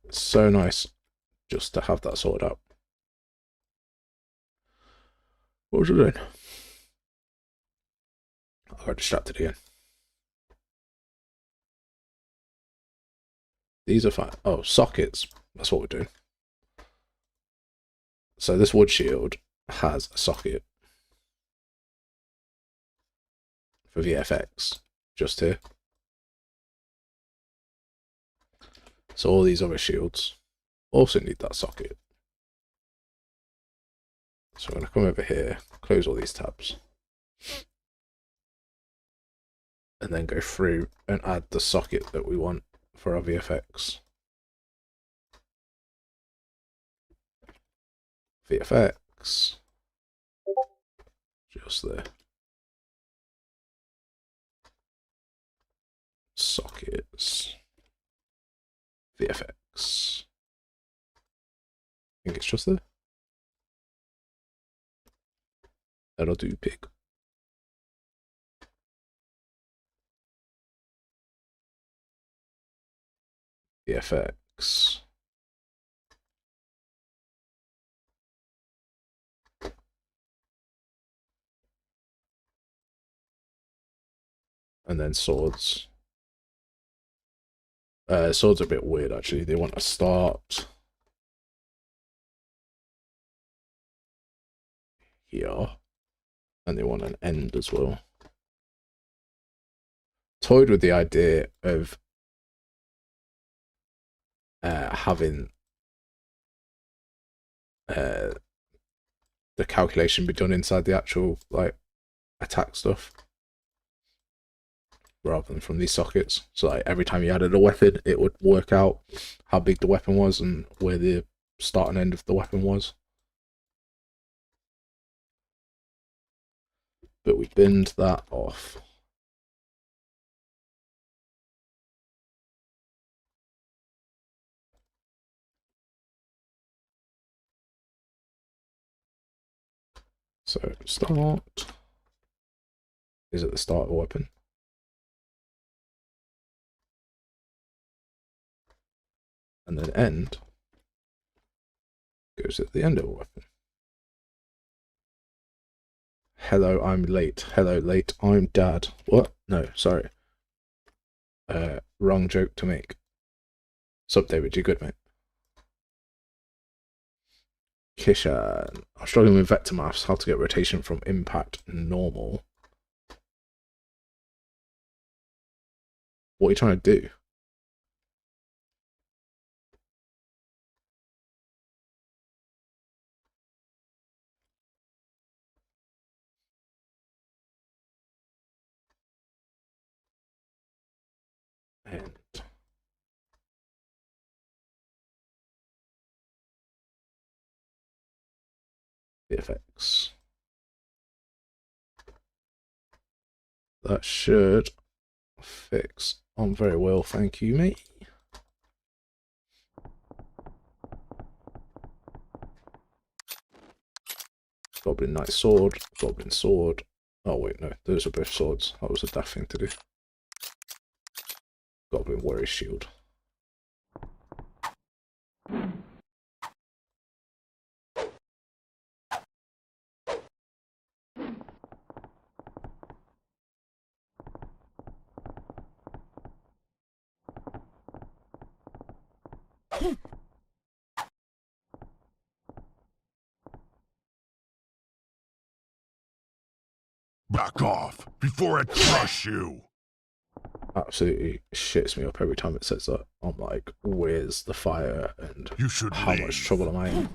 It's so nice just to have that sorted out. What was I doing? I got distracted again. These are fine. Oh, sockets. That's what we're doing. So this wood shield has a socket for VFX just here. So all these other shields also need that socket. So I'm going to come over here, close all these tabs, and then go through and add the socket that we want for our VFX. VFX. Just there. Sockets. VFX. I think it's just there. That'll do, pig. VFX. And then swords. Swords are a bit weird actually. They want to start here, and they want an end as well. Toyed with the idea of having the calculation be done inside the actual like attack stuff, rather than from these sockets. So like every time you added a weapon, it would work out how big the weapon was and where the start and end of the weapon was. But we binned that off. So start is at the start of a weapon. And then end goes at the end of a weapon. Hello, I'm late. Hello, late. I'm dad. What? No, sorry. Wrong joke to make. Sup, David? You good, mate? Kishan. I'm struggling with vector maths. How to get rotation from impact normal. What are you trying to do? And VFX. That should fix on very well, thank you, mate. Goblin Knight Sword, Goblin Sword. Oh wait, no, those are both swords. That was a daft thing to do. Goblin Warrior Shield. Back off before I crush you. Absolutely shits me up every time it says that. I'm like, where's the fire and You should how leave. much trouble am I in?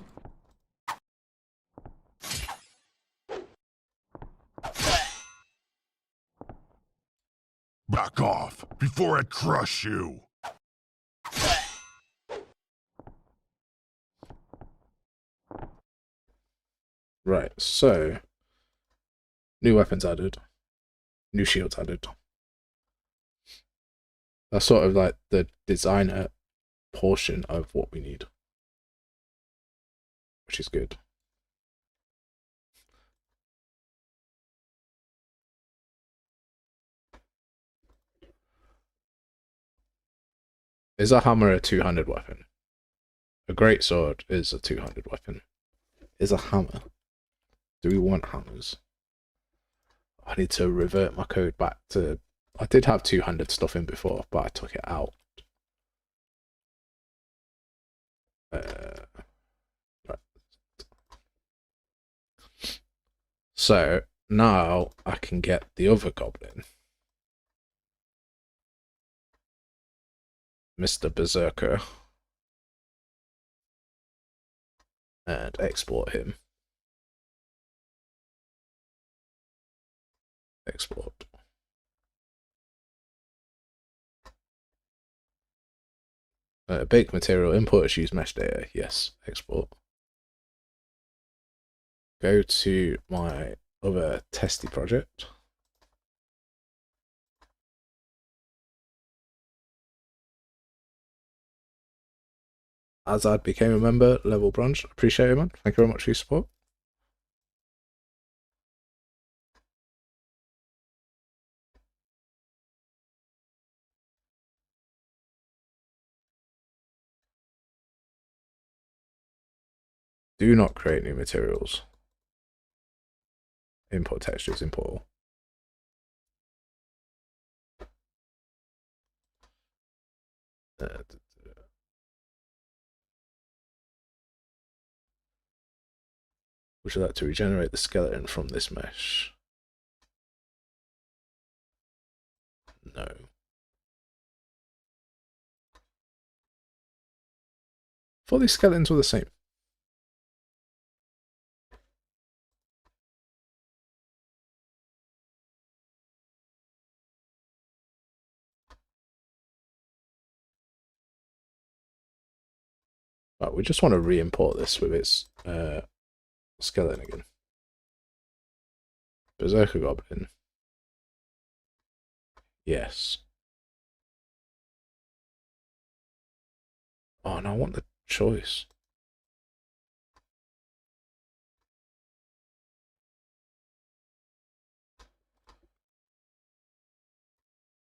Back off before I crush you. Right, so new weapons added, new shields added. That's sort of like the designer portion of what we need, which is good. Is a hammer a two-handed weapon? A great sword is a two-handed weapon. Is a hammer? Do we want hammers? I need to revert my code back to... I did have two-handed stuff in before, but I took it out. Right. So now I can get the other goblin, Mr. Berserker, and export him. Export. Bake material, import use mesh data. Yes, export. Go to my other testy project. Azad became a member, level bronze. Appreciate it, man. Thank you very much for your support. Do not create new materials. Import textures, import all. Would you like to regenerate the skeleton from this mesh? No. I thought these skeletons were the same. Right, we just want to re-import this with its skeleton again. Berserker Goblin. Yes. Oh, no, I want the choice.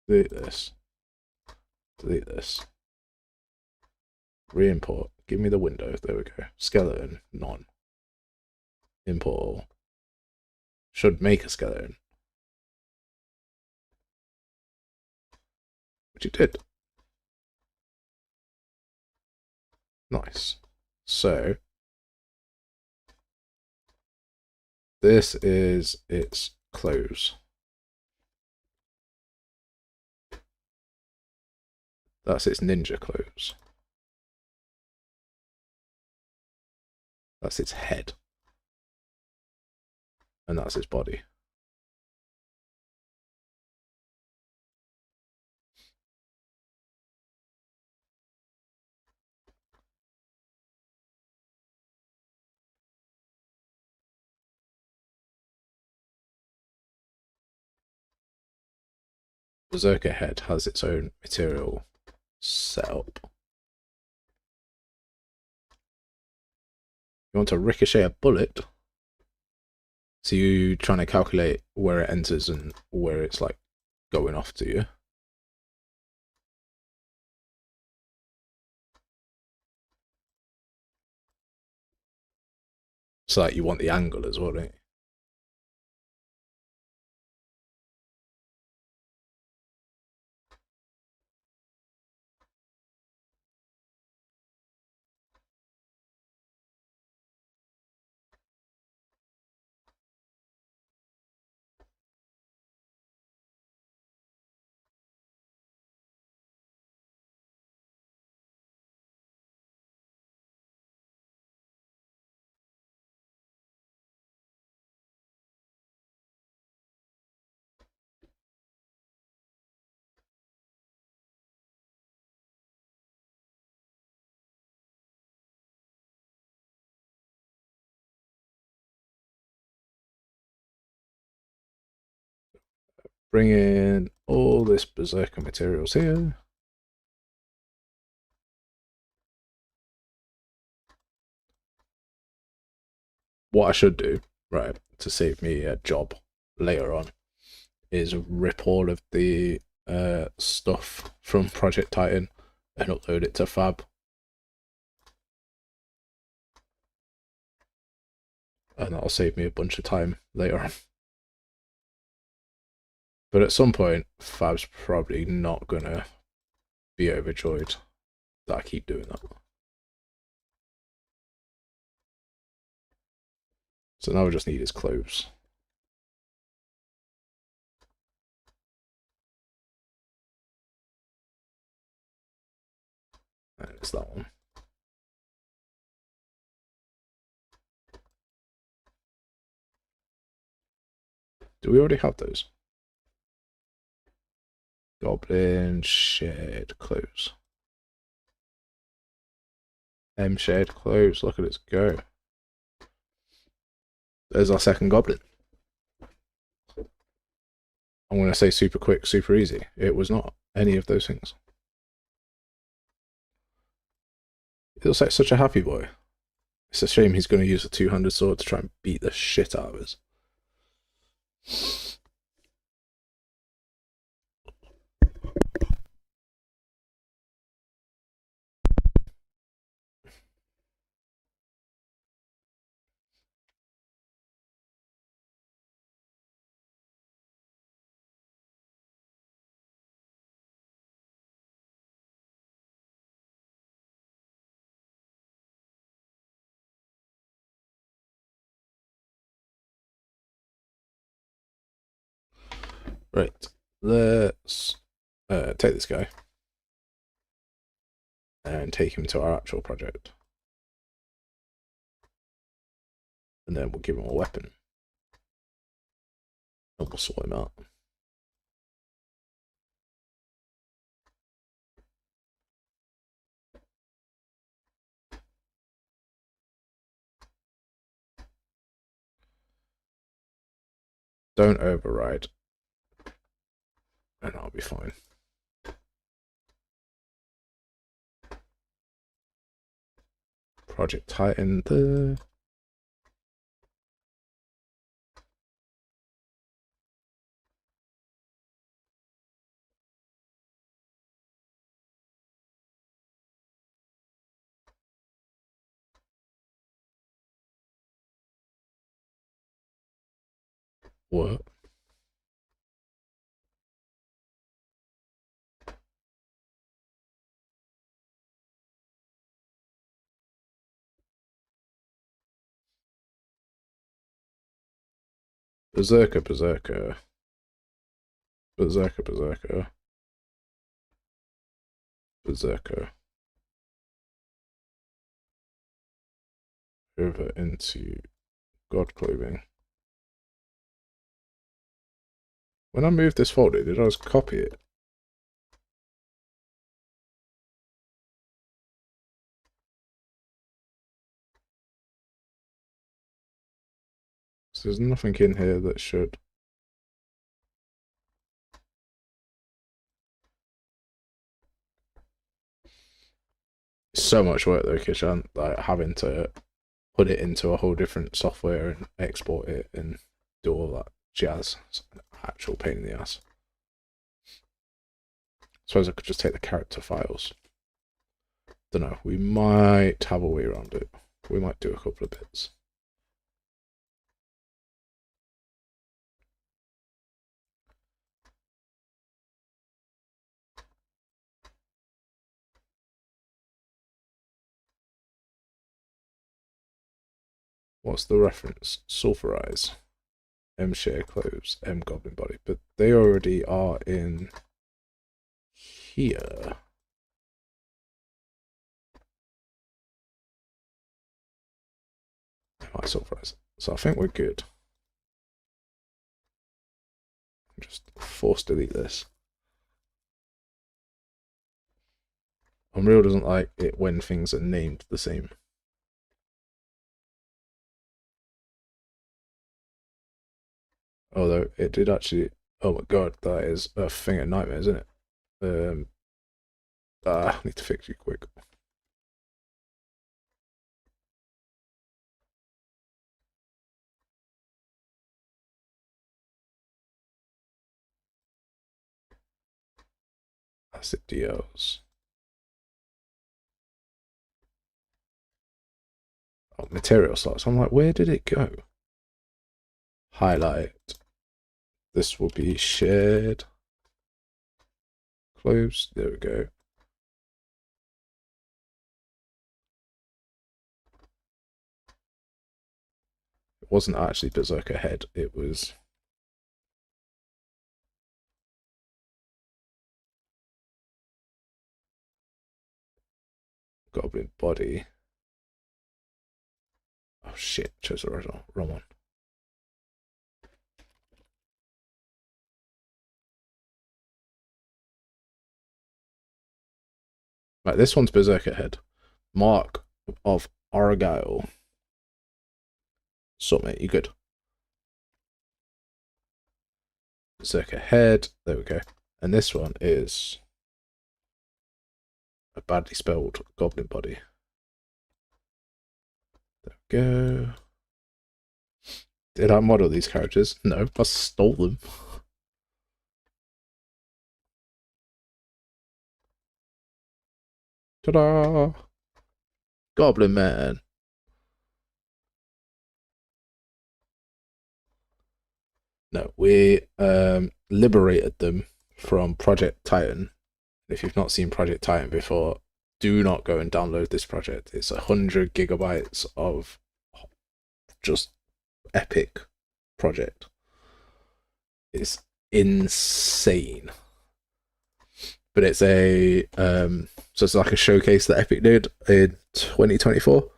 Delete this. Delete this. Re-import. Give me the window. There we go. Skeleton. None. Import all. should make a skeleton. Which it did. Nice. So this is its clothes. That's its ninja clothes. That's its head. And that's its body. Berserker head has its own material setup. You want to ricochet a bullet. So you trying to calculate where it enters and where it's like going off to you. So like you want the angle as well, don't you? Bring in all this berserker materials here. What I should do, right, to save me a job later on, is rip all of the stuff from Project Titan and upload it to Fab. And that'll save me a bunch of time later on. But at some point, Fab's probably not gonna be overjoyed that I keep doing that. So now we just need his clothes. And it's that one. Do we already have those? Goblin shared clothes. Shared clothes. Look at it go. There's our second goblin. I'm going to say super quick, super easy. It was not any of those things. It looks like such a happy boy. It's a shame he's going to use a 200 sword to try and beat the shit out of us. Right, let's take this guy and take him to our actual project. And then we'll give him a weapon. And we'll sort him out. Don't override. And I'll be fine. Project Titan there. What? Berserker, berserker. Berserker, berserker. Berserker. Over into God clothing. When I moved this folder, did I just copy it? So there's nothing in here that should. So much work though, Kishan, like having to put it into a whole different software and export it and do all that jazz. It's an actual pain in the ass. Suppose I could just take the character files. Don't know. We might have a way around it. We might do a couple of bits. What's the reference? Sulfurize. M share clothes. M goblin body. But they already are in here. I might sulfurize. So I think we're good. Just force delete this. Unreal doesn't like it when things are named the same. Although it did actually. Oh my god, that is a thing of nightmare, isn't it? I need to fix you quick. Asset DLs. Oh, material slots. I'm like, where did it go? Highlight. This will be shared. Close. There we go. It wasn't actually berserker head. It was. Goblin body. Oh shit, chose the wrong one. Right, this one's berserker head. Mark of Argyle. So mate, you good? Berserker head. There we go. And this one is a badly spelled goblin body. There we go. Did I model these characters? No, I stole them. Ta-da! Goblin Man. No, we liberated them from Project Titan. If you've not seen Project Titan before, do not go and download this project. It's 100 gigabytes of just epic project. It's insane. But it's a so it's like a showcase that Epic did in 2024,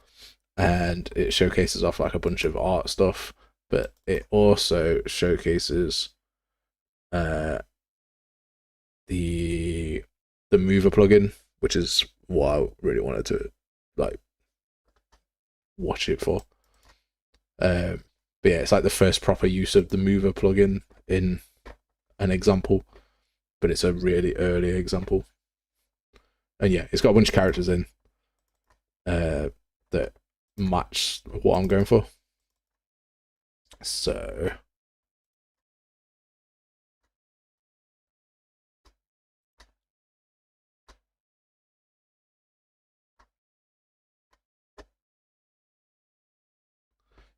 and it showcases off like a bunch of art stuff, but it also showcases the mover plugin, which is what I really wanted to like watch it for. But yeah, it's like the first proper use of the mover plugin in an example, but it's a really early example. And yeah, it's got a bunch of characters in that match what I'm going for. So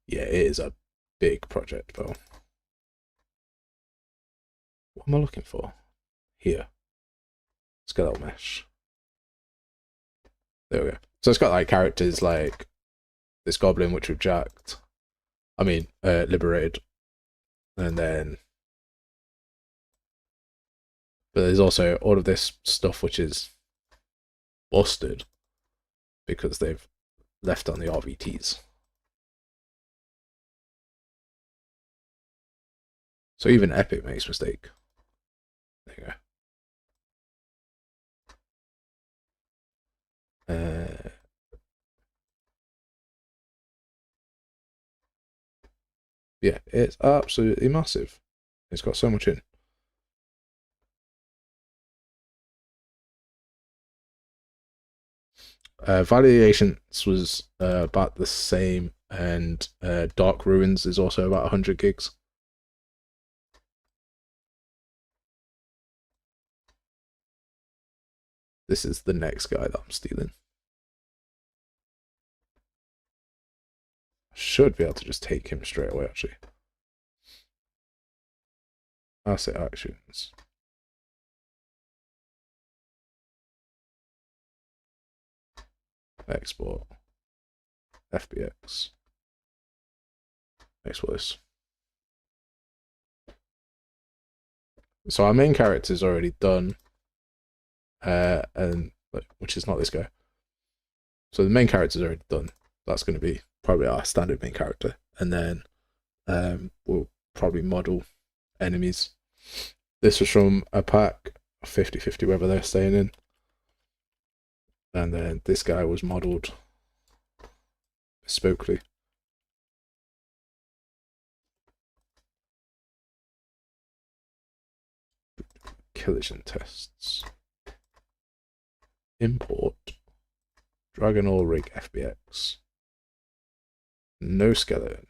yeah, it is a big project, bro. am I looking for? Here. Skeletal mesh. There we go. So it's got like characters like this goblin, which we've jacked. I mean, liberated. And then, but there's also all of this stuff which is busted because they've left on the RVTs. So even Epic makes mistake. There you go. Yeah, it's absolutely massive. It's got so much in. Variations was about the same, and Dark Ruins is also about 100 gigs. This is the next guy that I'm stealing. Should be able to just take him straight away, actually. Asset actions. Export. FBX. Export this. So our main character is already done. And which is not this guy. So the main character is already done. That's going to be probably our standard main character. And then we'll probably model enemies. This was from a pack 50-50 whether they're staying in. And then this guy was modeled bespokely. Collision tests. Import. Dragon Ore Rig FBX. No skeleton.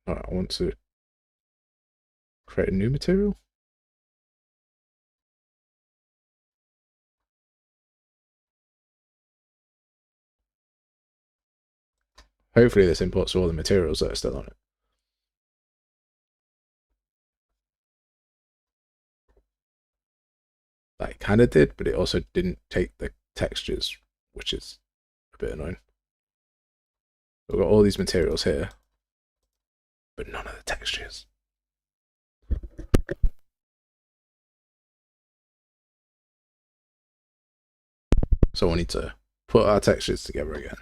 Alright, I want to create a new material. Hopefully this imports all the materials that are still on it. That it kind of did, but it also didn't take the textures, which is a bit annoying. We've got all these materials here, but none of the textures. So we need to put our textures together again.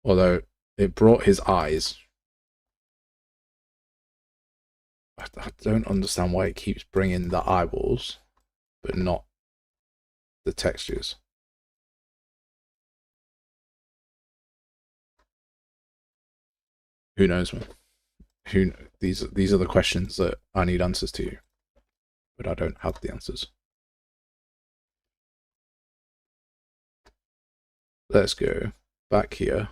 Although it brought his eyes. I don't understand why it keeps bringing the eyeballs, but not the textures. Who knows, man? These are the questions that I need answers to, but I don't have the answers. Let's go back here.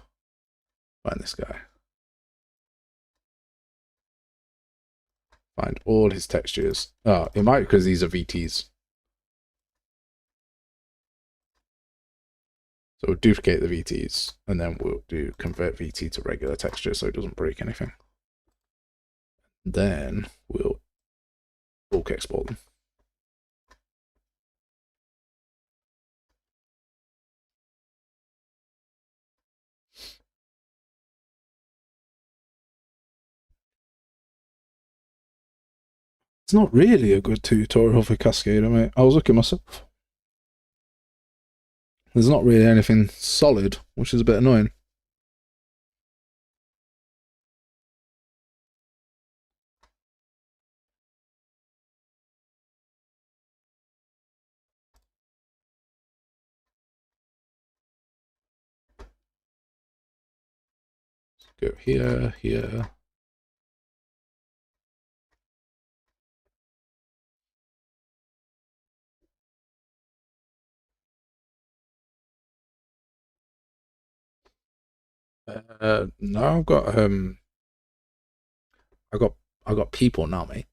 Find this guy. Find all his textures. Oh, it might because these are VTs. So we'll duplicate the VTs, and then we'll do convert VT to regular texture so it doesn't break anything. Then we'll bulk export them. It's not really a good tutorial for Cascader, mate. I was looking myself. There's not really anything solid, which is a bit annoying. Go here, here. No, I've got I got people now, mate.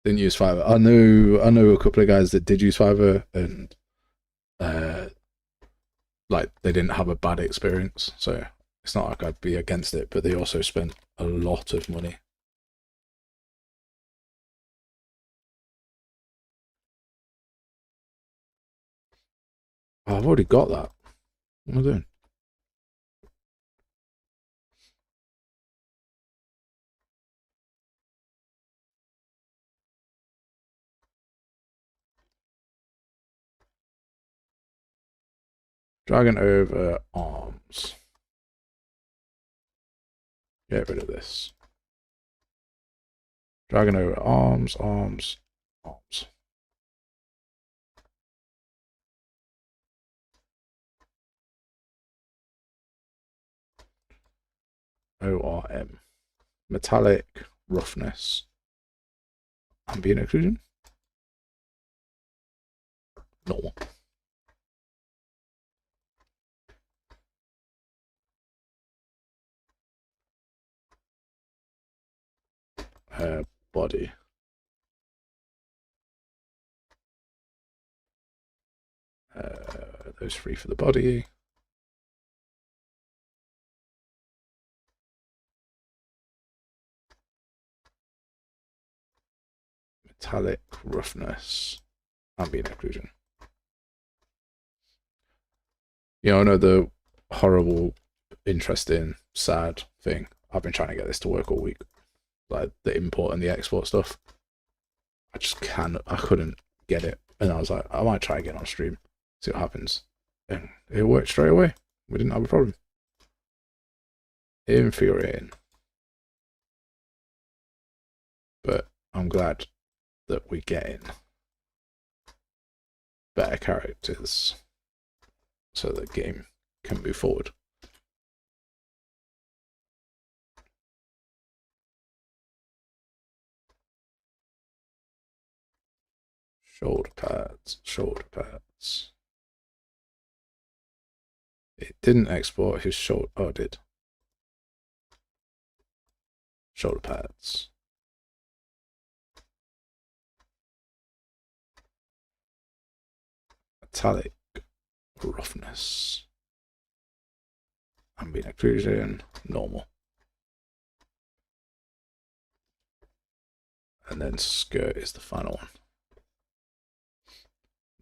Didn't use Fiverr. I know a couple of guys that did use Fiverr, and like they didn't have a bad experience. So it's not like I'd be against it, but they also spent a lot of money. Oh, I've already got that. What am I doing? Dragon over arms. Get rid of this. Dragon over arms, arms, arms. ORM. Metallic roughness. Ambient occlusion. Normal. Body. Those three for the body. Metallic roughness. Ambient occlusion. You know, I know the horrible, interesting, sad thing. I've been trying to get this to work all week. Like the import and the export stuff. I just I couldn't get it. And I was like, I might try again on stream, see what happens. And it worked straight away. We didn't have a problem. Infuriating. But I'm glad that we're getting better characters so the game can move forward. Shoulder pads, shoulder pads. It didn't export his shoulder. Oh, it did. Shoulder pads. Metallic roughness. Ambient occlusion, normal. And then skirt is the final one.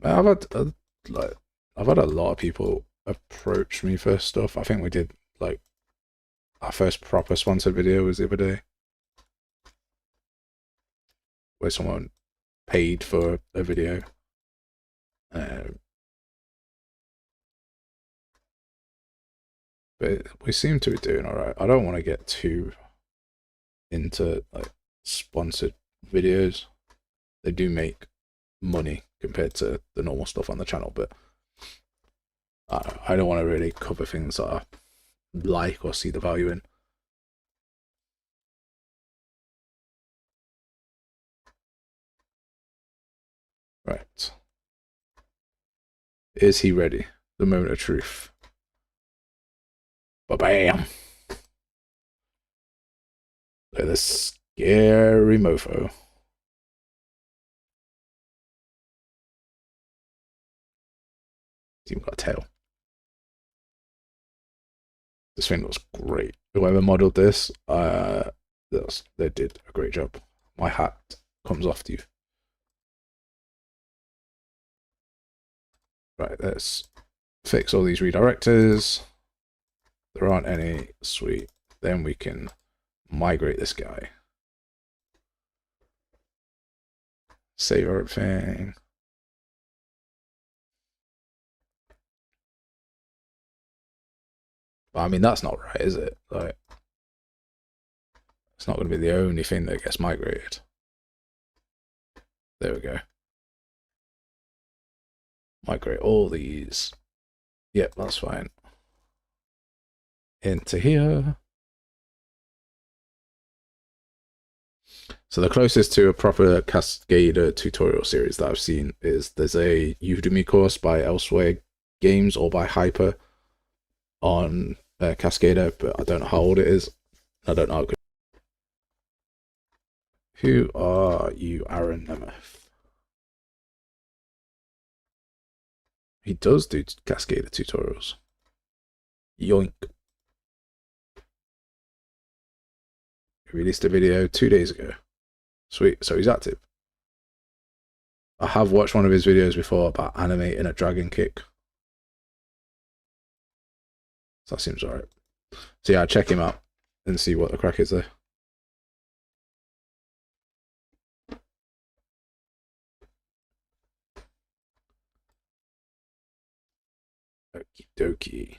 I've had a lot of people approach me for stuff. I think we did like our first proper sponsored video was the other day, where someone paid for a video. But we seem to be doing all right. I don't want to get too into like sponsored videos. They do make money compared to the normal stuff on the channel, but I don't want to really cover things that I like or see the value in. Right. Is he ready? The moment of truth. Ba-bam! Look at this scary mofo. He's even got a tail. This thing looks great. Whoever modeled this, they did a great job. My hat comes off to you. Right, let's fix all these redirectors. There aren't any. Sweet. Then we can migrate this guy. Save everything. But I mean, that's not right, is it? Like, it's not going to be the only thing that gets migrated. There we go. Migrate all these. Yep, that's fine. Into here. So the closest to a proper Cascader tutorial series that I've seen is there's a Udemy course by Elsewhere Games or by Hyper on Cascader, but I don't know how old it is. I don't know how good. Who are you, Aaron Nemeth? He does do Cascader tutorials. Yoink. He released a video 2 days ago. Sweet, so he's active. I have watched one of his videos before about animating a dragon kick. So that seems alright. So yeah, check him out and see what the crack is there. Okie dokie.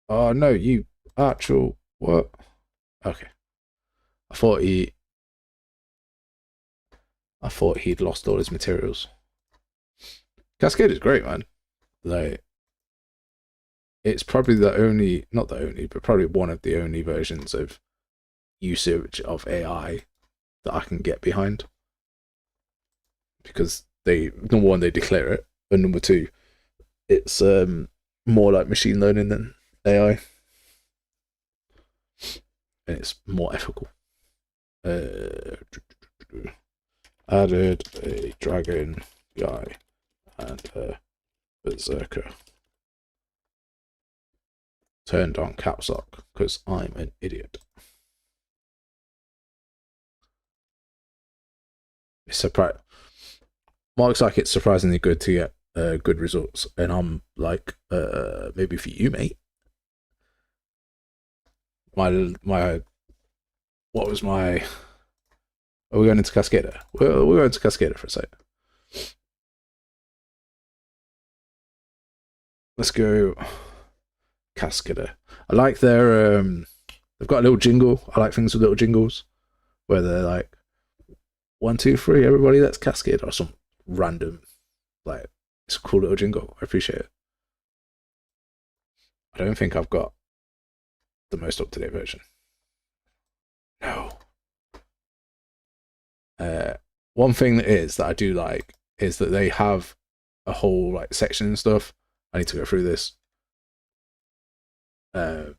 Oh no, you actual what? Okay. I thought he'd lost all his materials. Cascade is great, man. Like, it's probably not the only, but probably one of the only versions of usage of AI that I can get behind. Because number one, they declare it, and number two, it's more like machine learning than AI. And it's more ethical. Added a dragon guy and a berserker. Turned on caps lock because I'm an idiot. It's surprising. Looks like it's surprisingly good to get good results, and I'm like, maybe for you, mate. My what was my? Are we going into Cascader? We're going to Cascader for a sec. Let's go Cascader. I like their they've got a little jingle. I like things with little jingles where they're like 1, 2, 3, everybody, let's Cascade, or some random, like, it's a cool little jingle. I appreciate it. I don't think I've got the most up-to-date version. No. One thing that I do like is that they have a whole like section and stuff. I need to go through this. But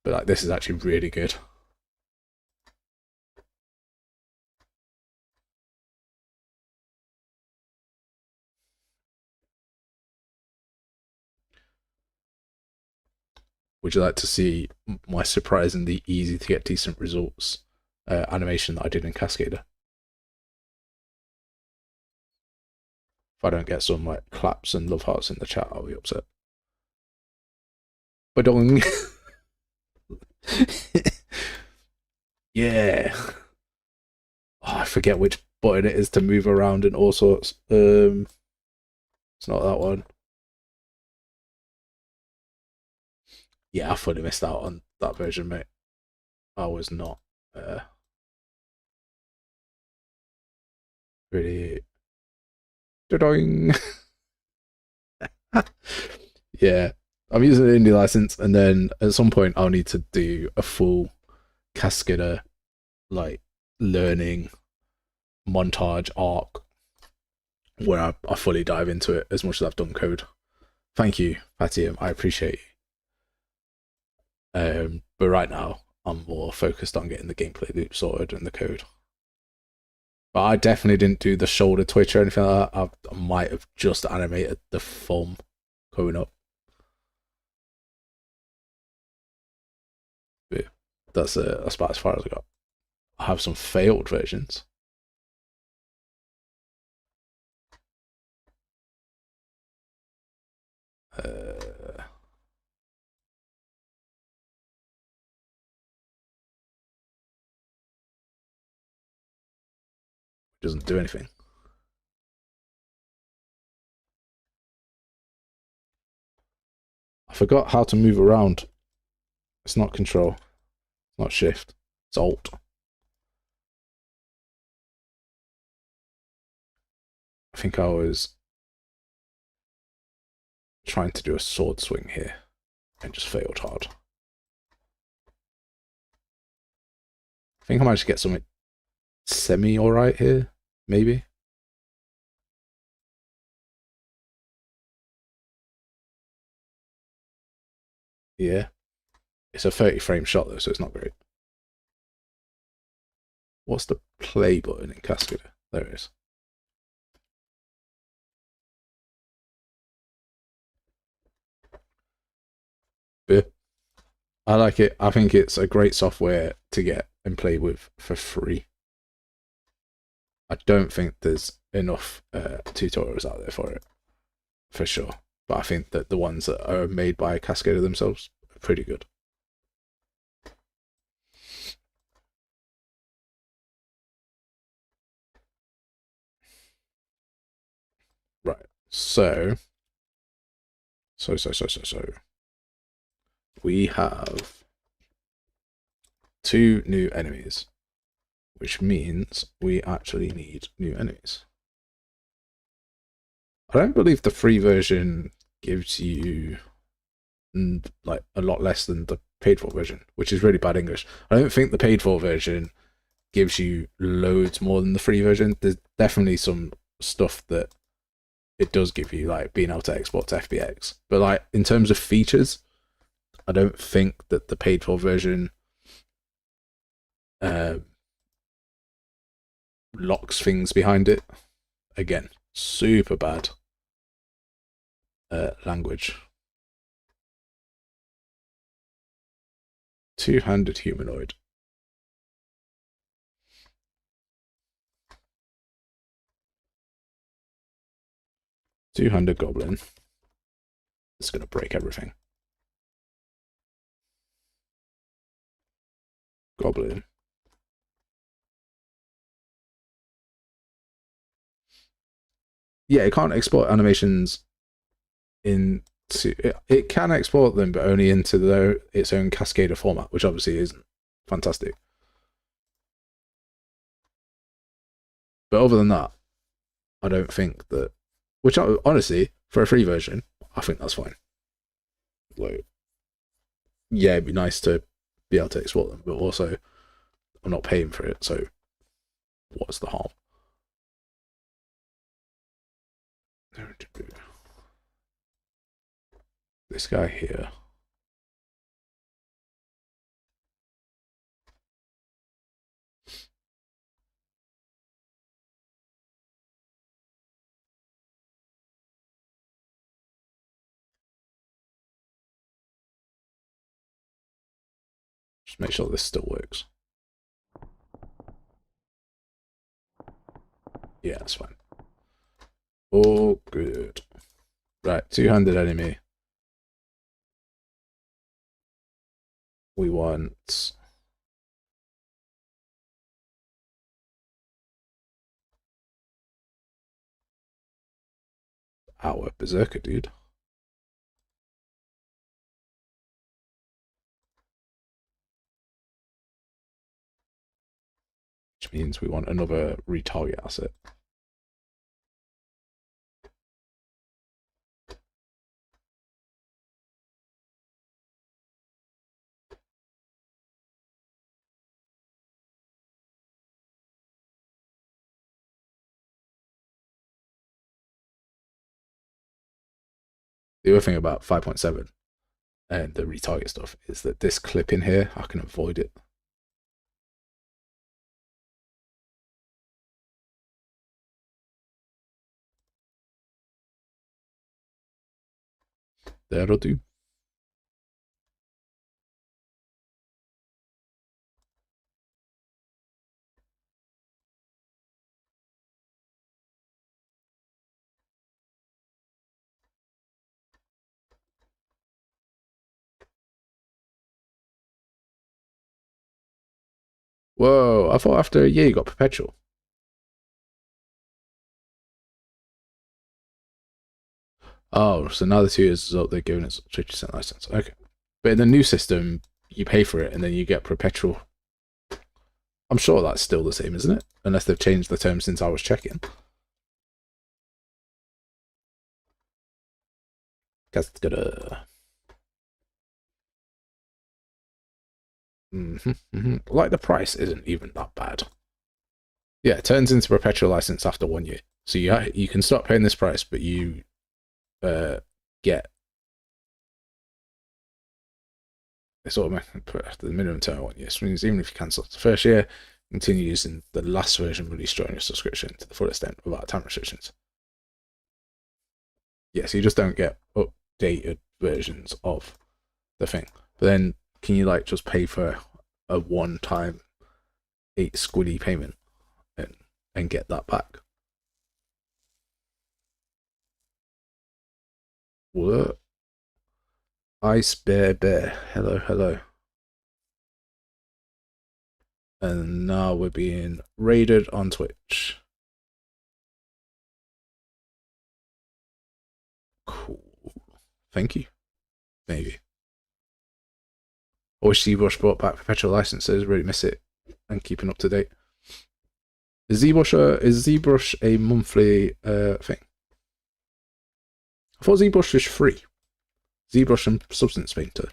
like, this is actually really good. Would you like to see my surprisingly easy to get decent results animation that I did in Cascader? If I don't get some like claps and love hearts in the chat, I'll be upset. Badong. Yeah. Oh, I forget which button it is to move around and all sorts. It's not that one. Yeah, I fully missed out on that version, mate. I was not really. Yeah, I'm using an indie license, and then at some point I'll need to do a full Cascader like learning montage arc where I fully dive into it as much as I've done code. Thank you, Patium. I appreciate you. But right now I'm more focused on getting the gameplay loop sorted and the code. But I definitely didn't do the shoulder twitch or anything like that. I might have just animated the thumb going up. But that's about as far as I got. I have some failed versions. Doesn't do anything. I forgot how to move around. It's not control. It's not shift. It's alt. I think I was trying to do a sword swing here and just failed hard. I think I managed to get something semi alright here, maybe. Yeah. It's a 30 frame shot though, so it's not great. What's the play button in Cascader? There it is. But I like it. I think it's a great software to get and play with for free. I don't think there's enough tutorials out there for it, for sure. But I think that the ones that are made by Cascader themselves are pretty good. Right. So we have 2 new enemies, which means we actually need new enemies. I don't believe the free version gives you like a lot less than the paid for version, which is really bad English. I don't think the paid for version gives you loads more than the free version. There's definitely some stuff that it does give you, like being able to export to FBX, but like in terms of features, I don't think that the paid for version locks things behind it. Again, super bad language. Two-handed humanoid. Two-handed goblin. It's gonna break everything. Goblin. Yeah, it can't export animations into. It can export them, but only into its own Cascader format, which obviously isn't fantastic. But other than that, I don't think that. Which honestly, for a free version, I think that's fine. Like, yeah, it'd be nice to be able to export them, but also I'm not paying for it, so what's the harm? This guy here. Just make sure this still works. Yeah, that's fine. Oh, good. Right, two-handed enemy. We want our berserker dude. Which means we want another retarget asset. The other thing about 5.7 and the retarget stuff is that this clip in here, I can avoid it. That'll do. Whoa, I thought after a year you got perpetual. Oh, so now the 2 years is up, they're giving us 50% license. Okay. But in the new system, you pay for it and then you get perpetual. I'm sure that's still the same, isn't it? Unless they've changed the term since I was checking. Cascader. Like the price isn't even that bad. Yeah, it turns into perpetual license after 1 year. So you can stop paying this price, but you get it's automatic the minimum term 1 year. So means even if you cancel the first year, continue using the last version released during your subscription to the full extent without time restrictions. Yeah, so you just don't get updated versions of the thing. But then can you like just pay for a one-time 8 squiddy payment and get that back? What? Ice Bear, hello. And now we're being raided on Twitch. Cool. Thank you. Maybe. I wish ZBrush brought back perpetual licenses. Really miss it and keeping up to date. Is ZBrush a monthly thing? I thought ZBrush was free. ZBrush and Substance Painter,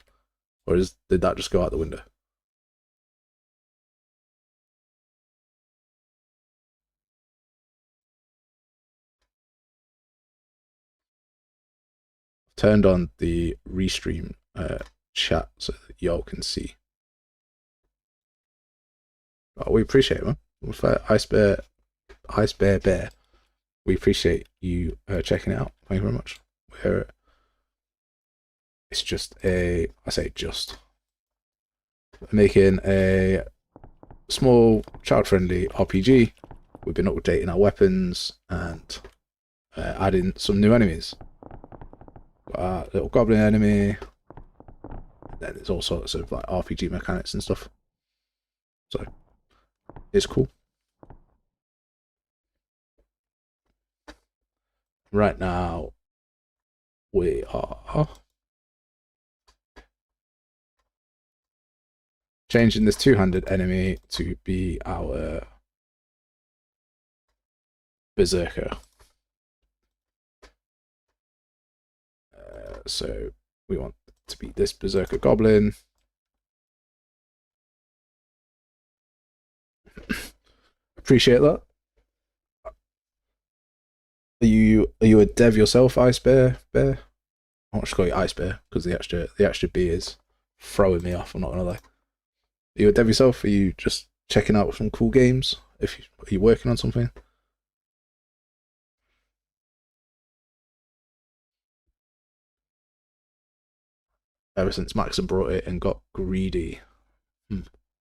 or did that just go out the window? Turned on the restream chat so that y'all can see. Oh, we appreciate it, man. Ice Bear, we appreciate you checking it out. Thank you very much. It's just I say just making a small child-friendly RPG. We've been updating our weapons and adding some new enemies. Got a little goblin enemy. Then there's all sorts of like RPG mechanics and stuff. So it's cool. Right now we are changing this two-handed enemy to be our berserker. So we want to be this berserker goblin. Appreciate that. Are you a dev yourself, Ice Bear? I want to call you Ice Bear because the extra B is throwing me off. I'm not gonna lie. Are you a dev yourself? Are you just checking out some cool games? Are you working on something? Ever since Maxon brought it and got greedy.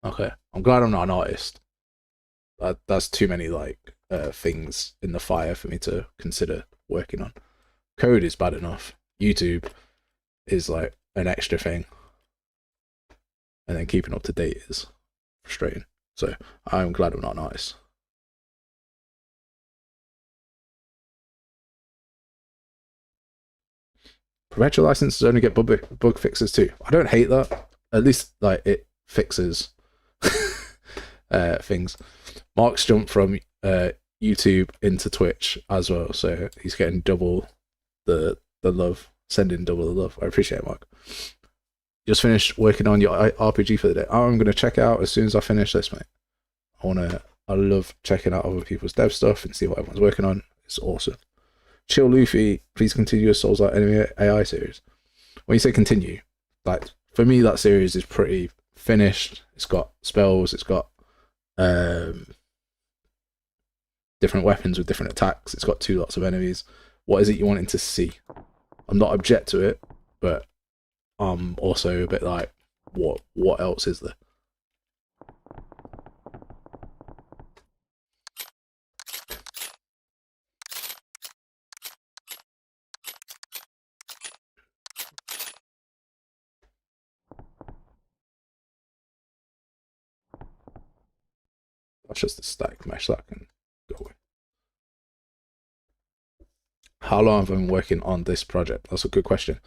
Okay, I'm glad I'm not an artist. That's too many like things in the fire for me to consider working on. Code is bad enough. YouTube is like an extra thing, and then keeping up to date is frustrating. So I'm glad I'm not an artist. Perpetual licenses only get bug fixes too. I don't hate that. At least like it fixes things. Mark's jumped from YouTube into Twitch as well, so he's getting double the love, sending double the love. I appreciate it, Mark. Just finished working on your RPG for the day. I'm gonna check it out as soon as I finish this, mate. I love checking out other people's dev stuff and see what everyone's working on. It's awesome. Chill Luffy, please continue your Souls Like Enemy AI series. When you say continue, like for me that series is pretty finished. It's got spells, it's got different weapons with different attacks, it's got 2 lots of enemies. What is it you wanting to see? I'm not object to it, but I'm also a bit like, what else is there? That's just a static mesh that can go away. How long have I been working on this project? That's a good question.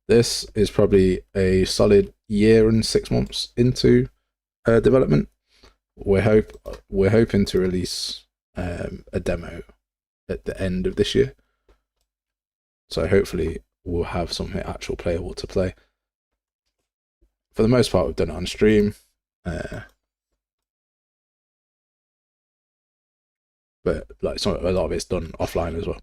This is probably a solid year and 6 months into development. We're hoping to release a demo at the end of this year. So hopefully we'll have something actual playable to play. For the most part, we've done it on stream. But like a lot of it's done offline as well.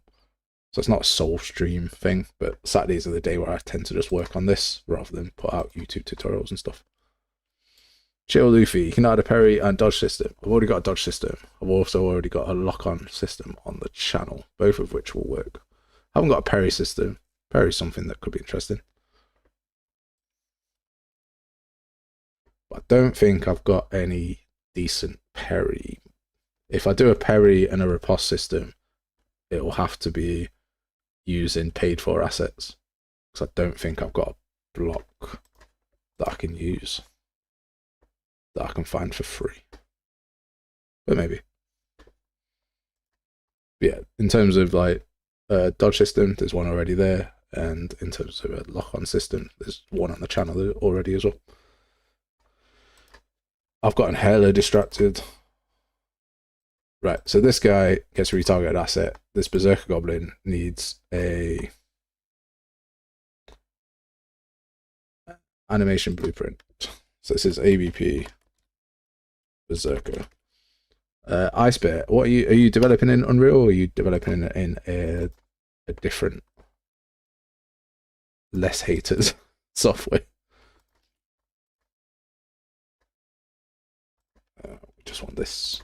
So it's not a sole stream thing, but Saturdays are the day where I tend to just work on this rather than put out YouTube tutorials and stuff. Chill Luffy, you can add a parry and dodge system. I've already got a dodge system. I've also already got a lock-on system on the channel, both of which will work. I haven't got a parry system. Parry is something that could be interesting. But I don't think I've got any decent parry. If I do a parry and a riposte system, it will have to be using paid-for assets. Because I don't think I've got a block that I can use, that I can find for free. But maybe. But yeah, in terms of like dodge system, there's one already there. And in terms of a lock-on system, there's one on the channel already as well. I've gotten hella distracted. Right, so this guy gets a retargeted asset. This berserker goblin needs a animation blueprint. So this is ABP berserker. Ice Bear, what are you developing in Unreal, or are you developing in a different, less hated software? We just want this.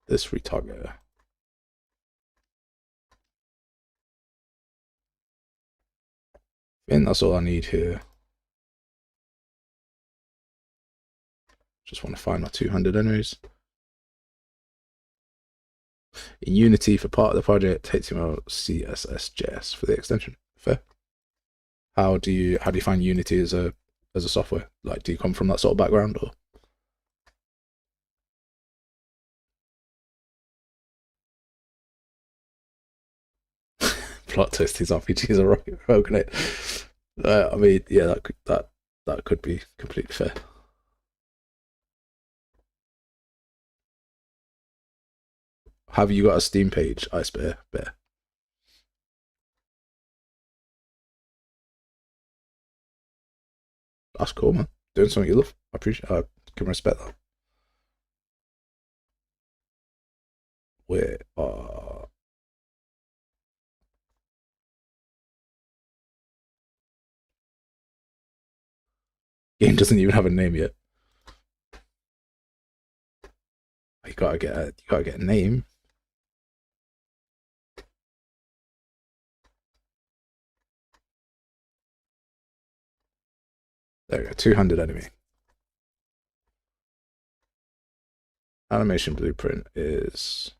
This retargeter. I think that's all I need here. Just want to find my 200 enemies. In Unity for part of the project, HTML, CSS, JS for the extension. Fair. How do you find Unity as a software? Like, do you come from that sort of background, or? Plot twist: these RPGs are broken it. I mean, yeah, that could be completely fair. Have you got a Steam page, Ice Bear? That's cool, man. Doing something you love. I can respect that. Where game doesn't even have a name yet. You gotta get a name. There we go, 200 enemy. Animation blueprint is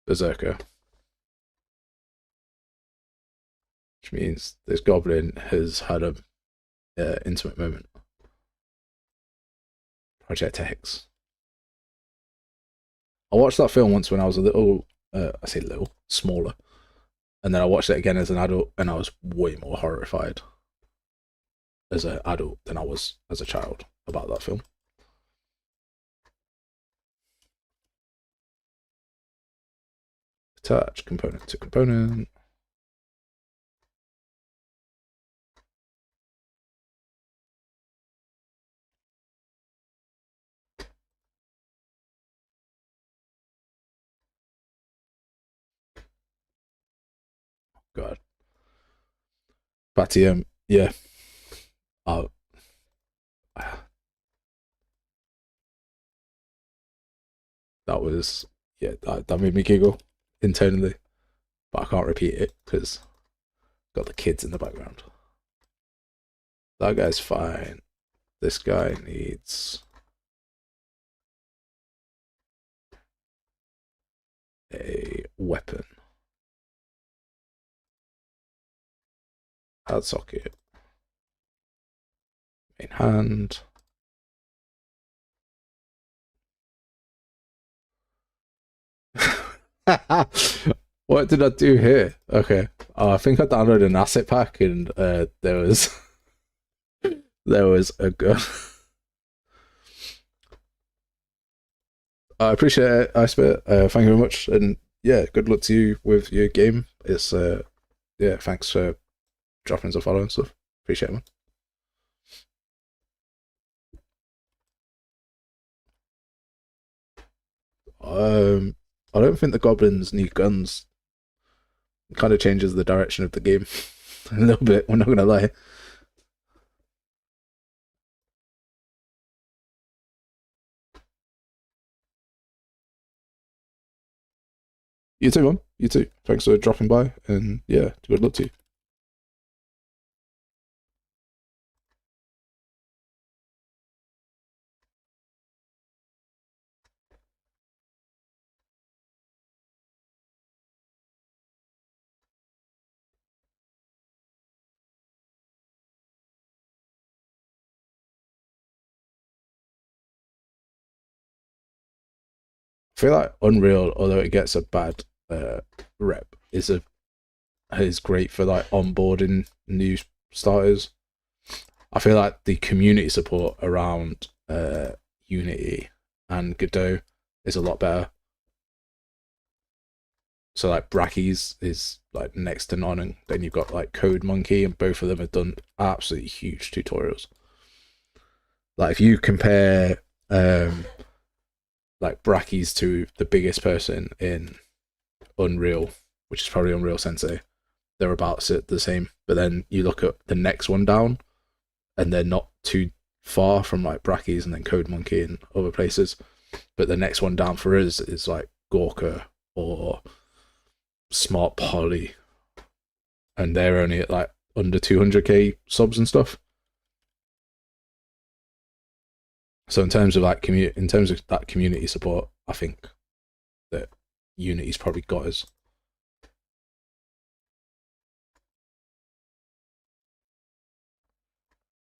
berserker, which means this goblin has had a intimate moment. Project X. I watched that film once when I was a little, I say little, smaller, and then I watched it again as an adult, and I was way more horrified as an adult than I was as a child about that film. Attach component to component. God. Patty, yeah. That was, yeah, that made me giggle internally, but I can't repeat it because got the kids in the background. That guy's fine. This guy needs a weapon. Add socket. Main hand. What did I do here? Okay. I think I downloaded an asset pack, and there was a gun. I appreciate it, Icebear. Thank you very much, and yeah, good luck to you with your game. It's yeah, thanks for dropping us a follow and stuff. Appreciate it, man. I don't think the goblins need guns. It kind of changes the direction of the game a little bit. We're not gonna lie. You too, man. You too. Thanks for dropping by, and yeah, good luck to you. I feel like Unreal, although it gets a bad rep, is great for like onboarding new starters. I feel like the community support around Unity and Godot is a lot better. So like Brackeys is like next to none, and then you've got like Code Monkey, and both of them have done absolutely huge tutorials. Like if you compare like Brackeys to the biggest person in Unreal, which is probably Unreal Sensei, they're about the same. But then you look at the next one down, and they're not too far from like Brackeys and then Code Monkey and other places. But the next one down for us is like Gorka or Smart Polly, and they're only at like under 200k subs and stuff. So in terms of like in terms of that community support, I think that Unity's probably got us.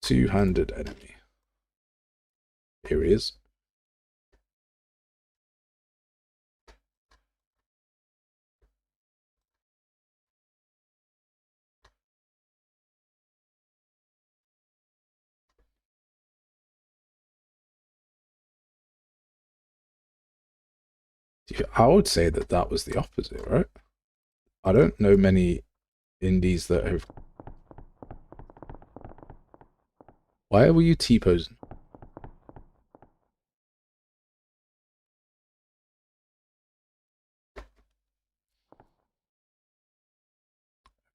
Two-handed enemy. Here he is. I would say that that was the opposite, right? I don't know many indies that have. Why were you T-posing?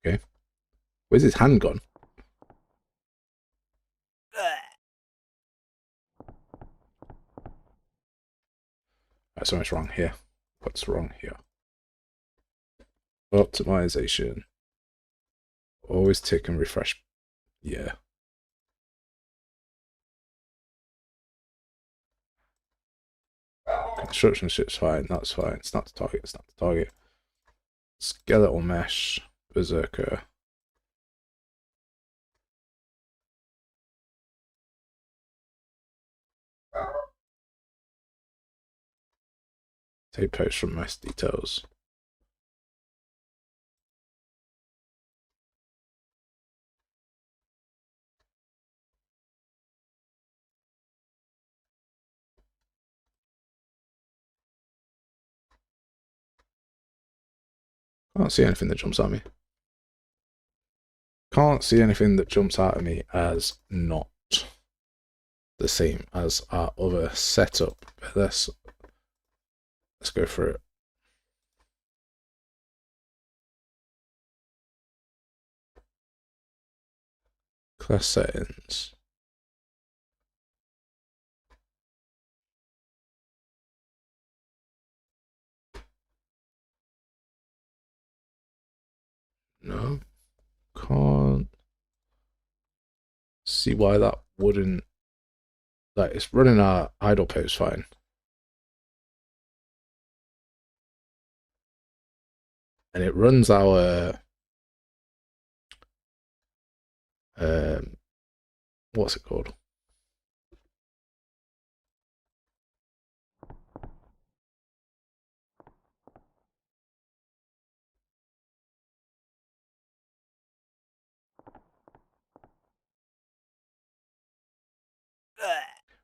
Okay. Where's his hand gone? Right, something's wrong here. What's wrong here? Optimization. Always tick and refresh. Yeah. Construction ship's fine. That's fine. It's not the target. It's not the target. Skeletal mesh. Berserker. Take post from mesh details. Can't see anything that jumps at me. Can't see anything that jumps out at me as not the same as our other setup. Let's go for it. Class settings. No, can't see why that wouldn't. Like, it's running our idle post fine. And it runs our what's it called?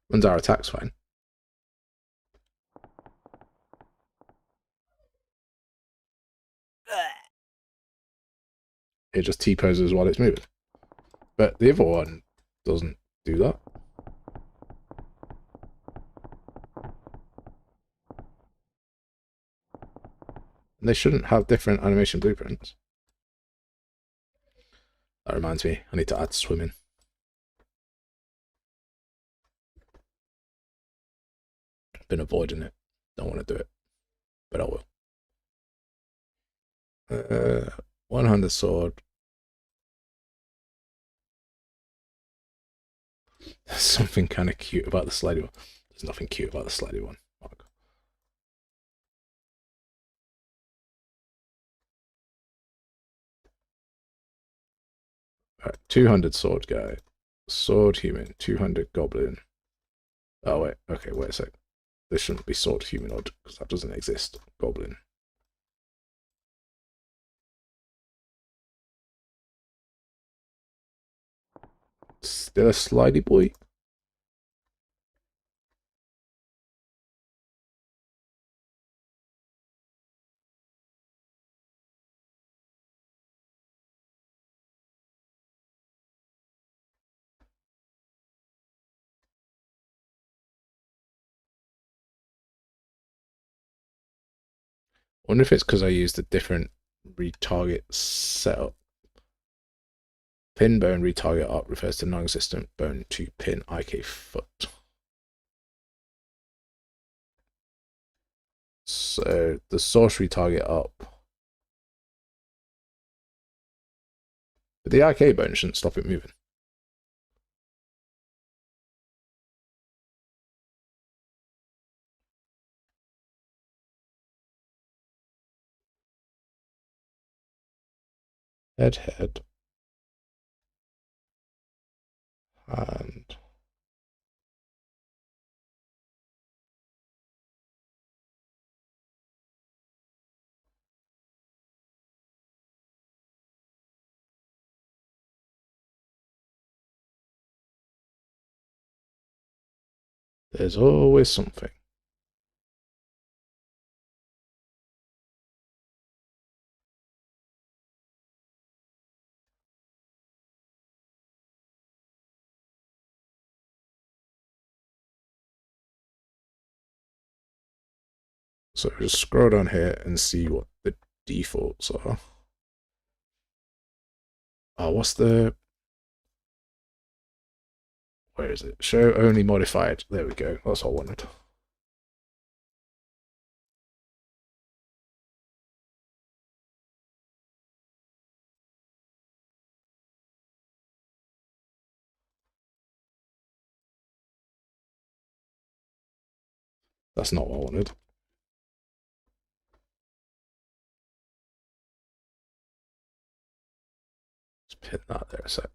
Runs our attacks fine. It just T-poses while it's moving. But the other one doesn't do that. And they shouldn't have different animation blueprints. That reminds me, I need to add swimming. Been avoiding it. Don't want to do it, but I will. One-handed sword. There's something kind of cute about the slidey one. There's nothing cute about the slidey one. Mark. Alright, 200 sword guy. Sword human. 200 goblin. Oh, wait. Okay, wait a sec. This shouldn't be sword humanoid because that doesn't exist. Goblin. Still a slidey boy? Wonder if it's because I used a different retarget setup. Pin bone retarget up refers to non-existent bone to pin IK foot. So the source retarget up. But the IK bone shouldn't stop it moving. Head. And there's always something. So just scroll down here and see what the defaults are. Oh, what's the... Where is it? Show only modified. There we go. That's all I wanted. That's not what I wanted. Just pin that there a sec.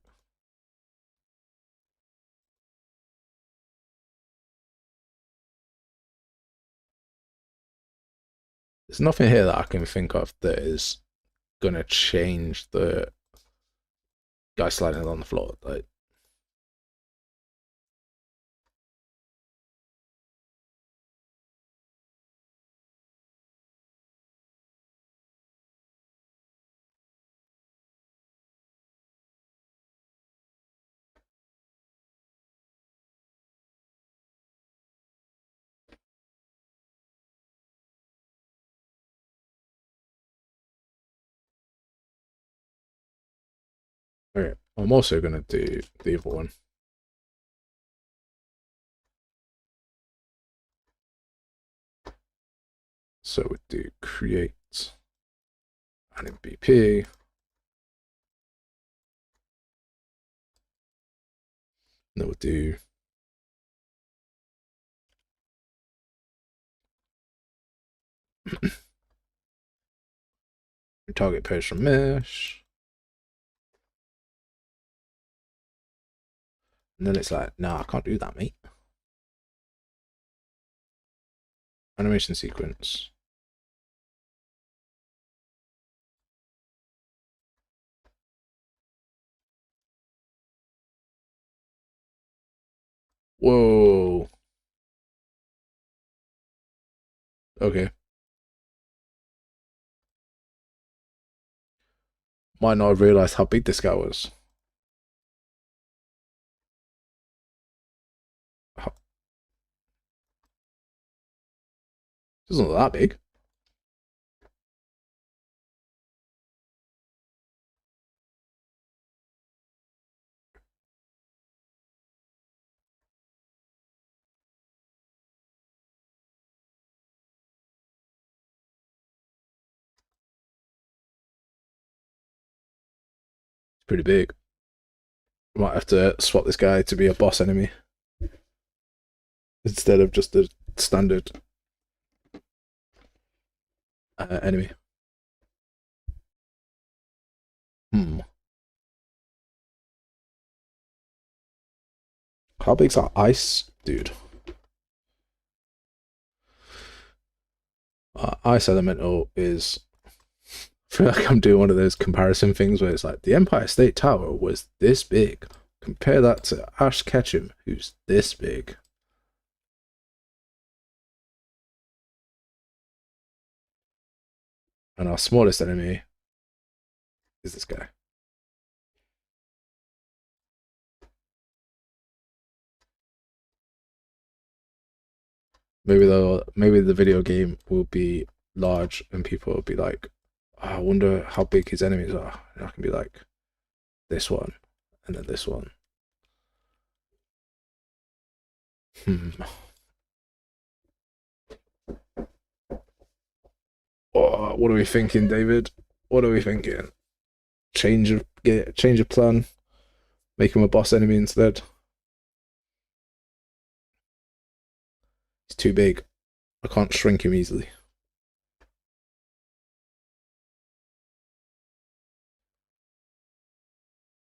There's nothing here that I can think of that is gonna change the guy sliding on the floor. Like, okay, I'm also gonna do the other one. So we do create an MVP. And then we'll do target page from mesh. And then it's like, nah, I can't do that, mate. Animation sequence. Whoa. Okay. Might not have realized how big this guy was. This isn't that big. Pretty big. Might have to swap this guy to be a boss enemy instead of just a standard enemy. How big's that ice dude? Ice elemental is. I feel like I'm doing one of those comparison things where it's like the Empire State Tower was this big. Compare that to Ash Ketchum, who's this big. And our smallest enemy is this guy. Maybe the video game will be large and people will be like, oh, I wonder how big his enemies are. And I can be like, this one, and then this one. Oh, what are we thinking, David? What are we thinking? Change of plan. Make him a boss enemy instead. He's too big. I can't shrink him easily.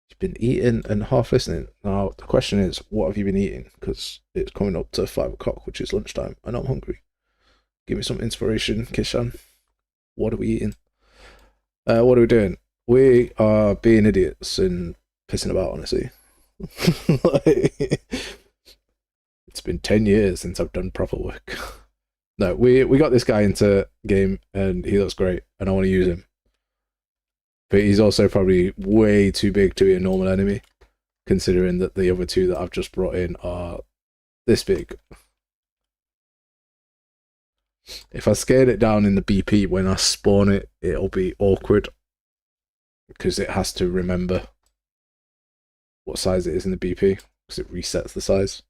He's been eating and half listening. Now the question is, what have you been eating? Because it's coming up to 5 o'clock, which is lunchtime, and I'm hungry. Give me some inspiration, Kishan. What are we eating? What are we doing? We are being idiots and pissing about, honestly. It's been 10 years since I've done proper work. No, we got this guy into game and he looks great and I want to use him. But he's also probably way too big to be a normal enemy, considering that the other two that I've just brought in are this big. If I scale it down in the BP when I spawn it, it'll be awkward because it has to remember what size it is in the BP because it resets the size.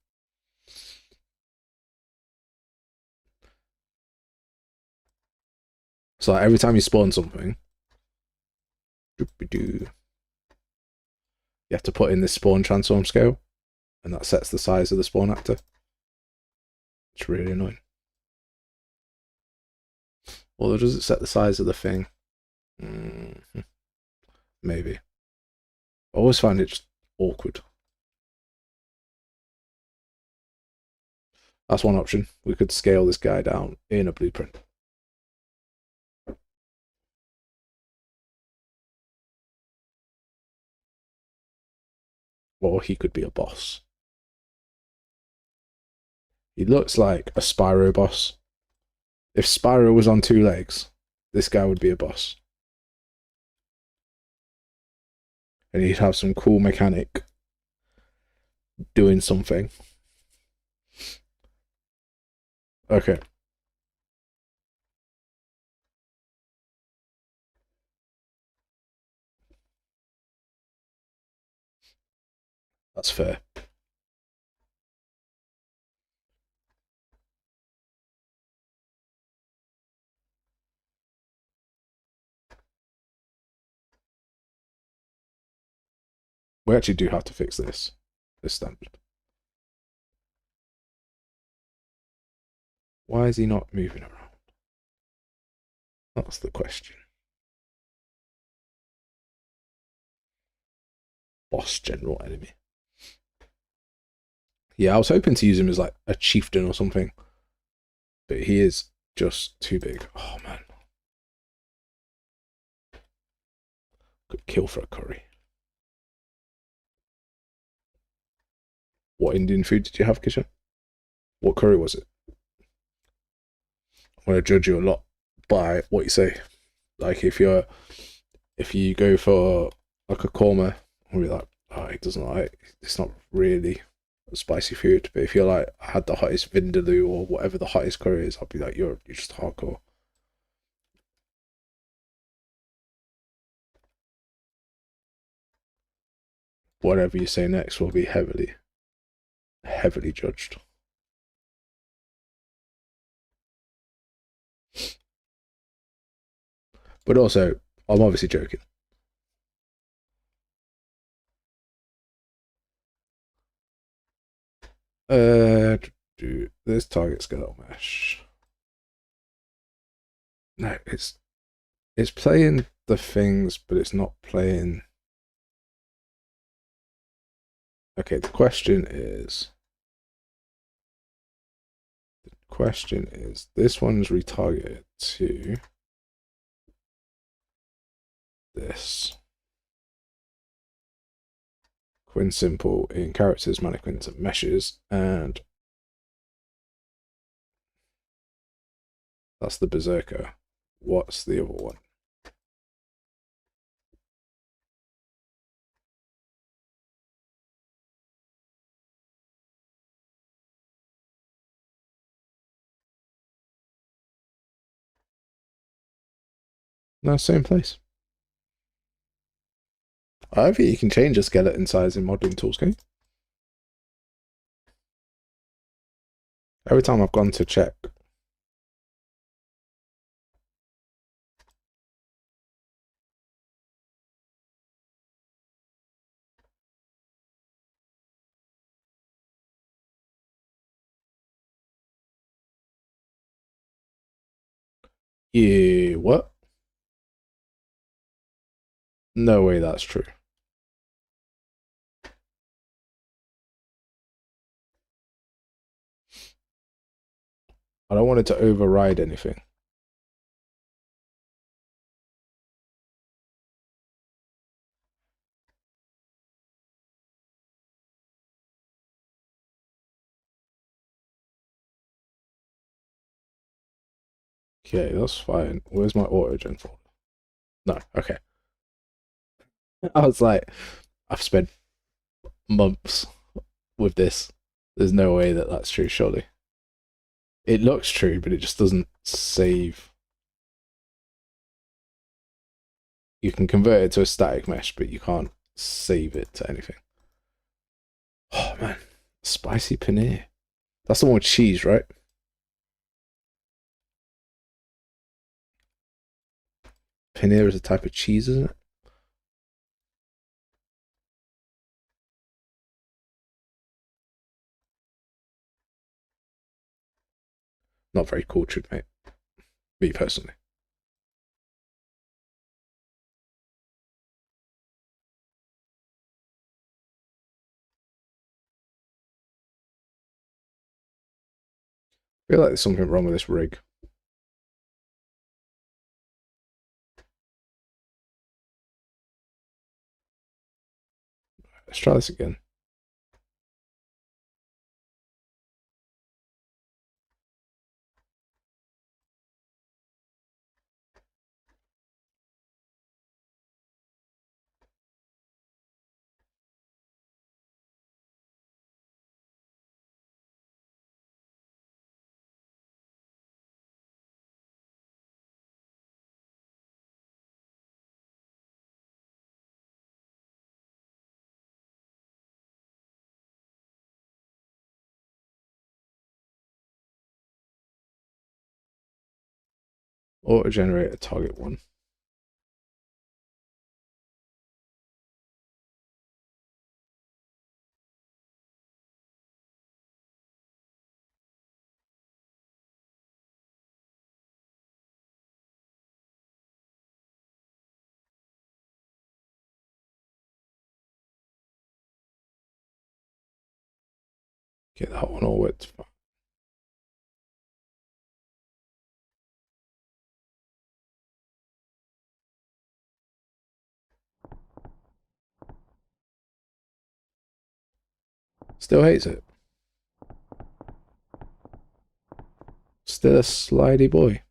So like every time you spawn something, you have to put in this spawn transform scale, and that sets the size of the spawn actor. It's really annoying. Or does it set the size of the thing? Maybe. I always find it just awkward. That's one option. We could scale this guy down in a blueprint. Or he could be a boss. He looks like a Spyro boss. If Spyro was on 2 legs, this guy would be a boss. And he'd have some cool mechanic doing something. Okay. That's fair. We actually do have to fix this standard. Why is he not moving around? That's the question. Boss general enemy. Yeah, I was hoping to use him as like a chieftain or something. But he is just too big. Oh man. Could kill for a curry. What Indian food did you have, Kishan? What curry was it? I'm gonna judge you a lot by what you say. Like if you go for like a korma, I'll be like, oh, it doesn't like it's not really a spicy food. But if you're like, I had the hottest vindaloo or whatever the hottest curry is, I'll be like, you're just hardcore. Whatever you say next will be heavily judged. But also, I'm obviously joking. This target skeletal mesh. No, it's playing the things, but it's not playing. Okay, the question is, this one's retargeted to this. Quinn simple in characters, mannequins, and meshes, and that's the berserker. What's the other one? No, same place. I think you can change the skeleton size in modeling tools, can you? Every time I've gone to check. Yeah, what? No way that's true. I don't want it to override anything. Okay, that's fine. Where's my autogen folder? No, okay. I was like, I've spent months with this. There's no way that that's true, surely. It looks true, but it just doesn't save. You can convert it to a static mesh, but you can't save it to anything. Oh man, spicy paneer. That's the one with cheese, right? Paneer is a type of cheese, isn't it? Not very cultured, mate. Me personally. I feel like there's something wrong with this rig. Let's try this again. Auto generate a target one. Get that one all worked. Still hates it. Still a slidey boy.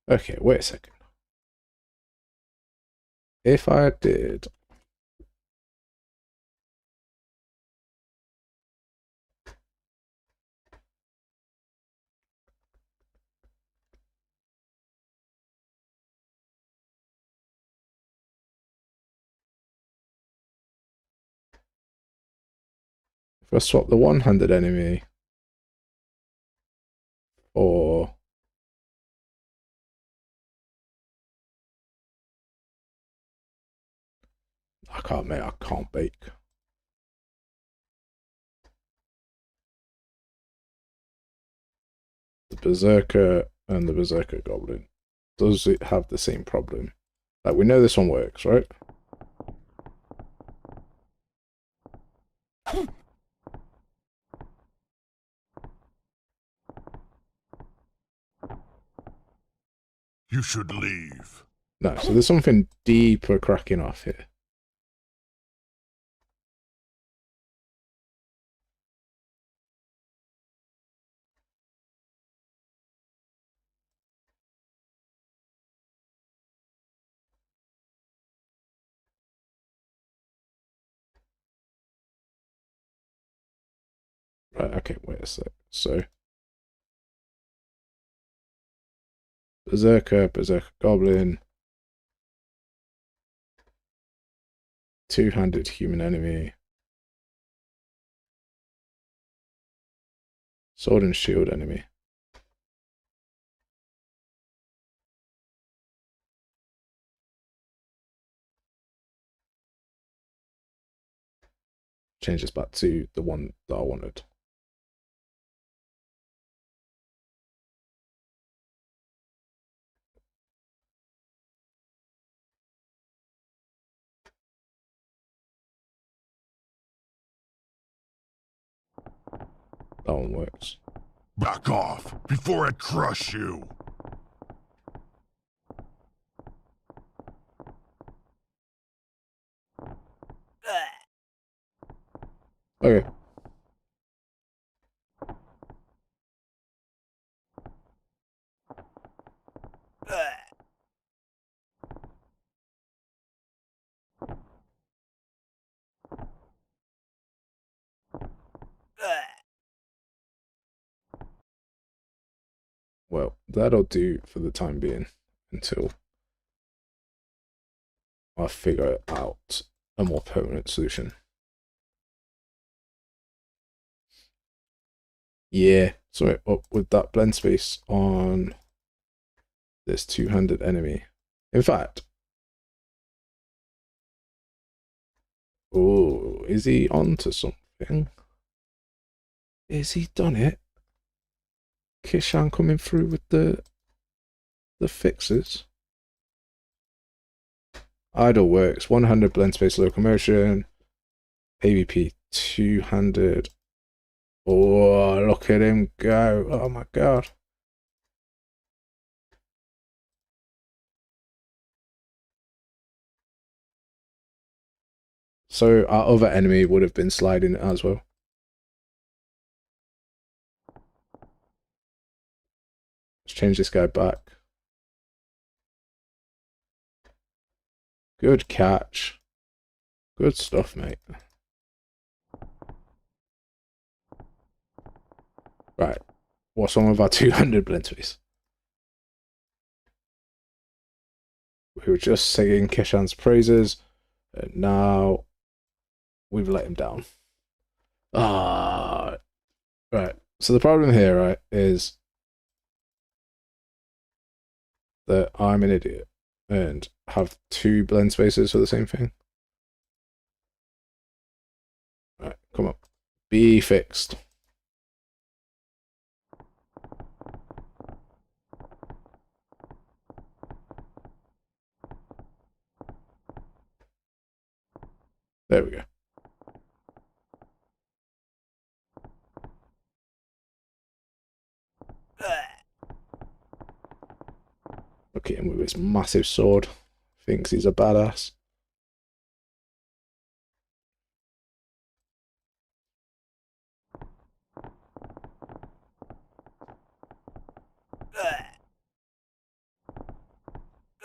Okay, wait a second. If I did if I swap the one-handed enemy or I can't, mate. I can't bake. The berserker and the berserker goblin. Does it have the same problem? Like, we know this one works, right? You should leave. No, so there's something deeper cracking off here. Right, okay, wait a sec. So, berserker, berserker goblin, two-handed human enemy, sword and shield enemy. Change this back to the one that I wanted. That one works. Back off before I crush you. Okay. Well, that'll do for the time being until I figure out a more permanent solution. Yeah, so up with that blend space on this two-handed enemy. In fact, oh, is he onto something? Is he done it? Kishan coming through with the fixes. Idle works, 100 blend space locomotion, AVP two-handed. Oh, look at him go. Oh my god. So our other enemy would have been sliding as well. Let's change this guy back. Good catch. Good stuff, mate. Right. What's on with our 200 blend space? We were just singing Kishan's praises, and now we've let him down. Ah, right. So the problem here, right, is that I'm an idiot and have two blend spaces for the same thing. Right, come on. Be fixed. There we go. Look at him with his massive sword. Thinks he's a badass.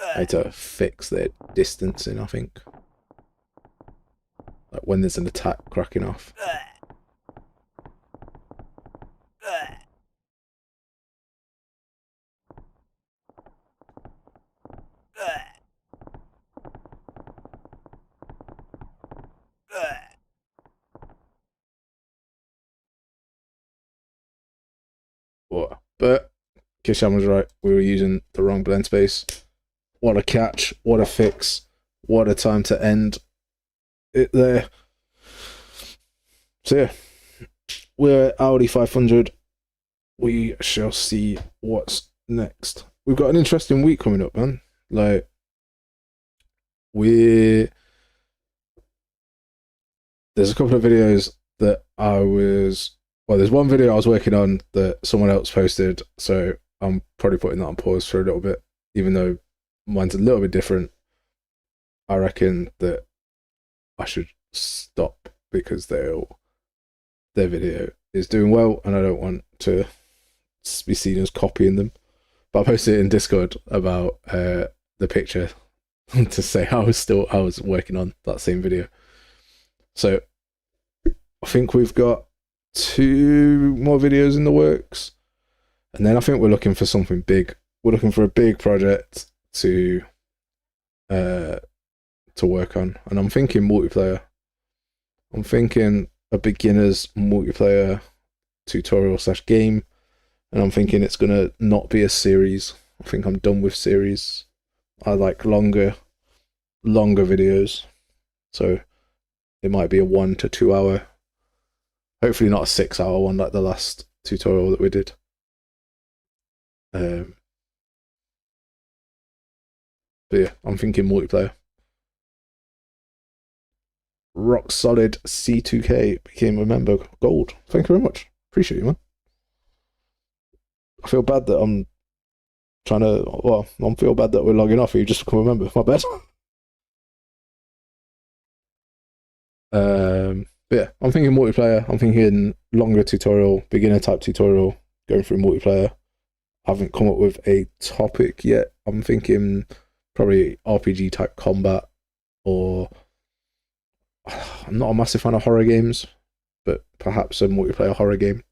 I had to fix their distancing, I think. Like when there's an attack cracking off. What? But Kishan was right. We were using the wrong blend space. What a catch. What a fix. What a time to end it there. So yeah, we're at Audi 500. We shall see what's next. We've got an interesting week coming up, man. Like, there's a couple of videos that there's one video I was working on that someone else posted, so I'm probably putting that on pause for a little bit, even though mine's a little bit different. I reckon that I should stop because their video is doing well, and I don't want to be seen as copying them. But I posted it in Discord about the picture to say I was working on that same video. So I think we've got 2 more videos in the works, and then I think we're looking for something big. We're looking for a big project to work on, and I'm thinking multiplayer. I'm thinking a beginner's multiplayer tutorial / game, and I'm thinking it's gonna not be a series. I think I'm done with series. I like longer videos, so it might be a 1 to 2 hour, hopefully not a 6 hour one like the last tutorial that we did. But yeah, I'm thinking multiplayer. Rock Solid C2K became a member. Gold. Thank you very much. Appreciate you, man. I feel bad that I feel bad that we're logging off and you just become a member. My bad. But yeah, I'm thinking multiplayer. I'm thinking longer tutorial, beginner type tutorial, going through multiplayer. I haven't come up with a topic yet. I'm thinking probably RPG type combat, or I'm not a massive fan of horror games, but perhaps a multiplayer horror game.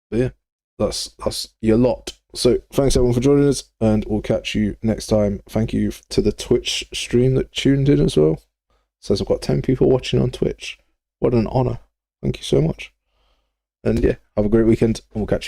But yeah, that's your lot. So thanks everyone for joining us, and we'll catch you next time. Thank you to the Twitch stream that tuned in as well. It says I've got 10 people watching on Twitch. What an honor. Thank you so much. And yeah, have a great weekend, and we'll catch you.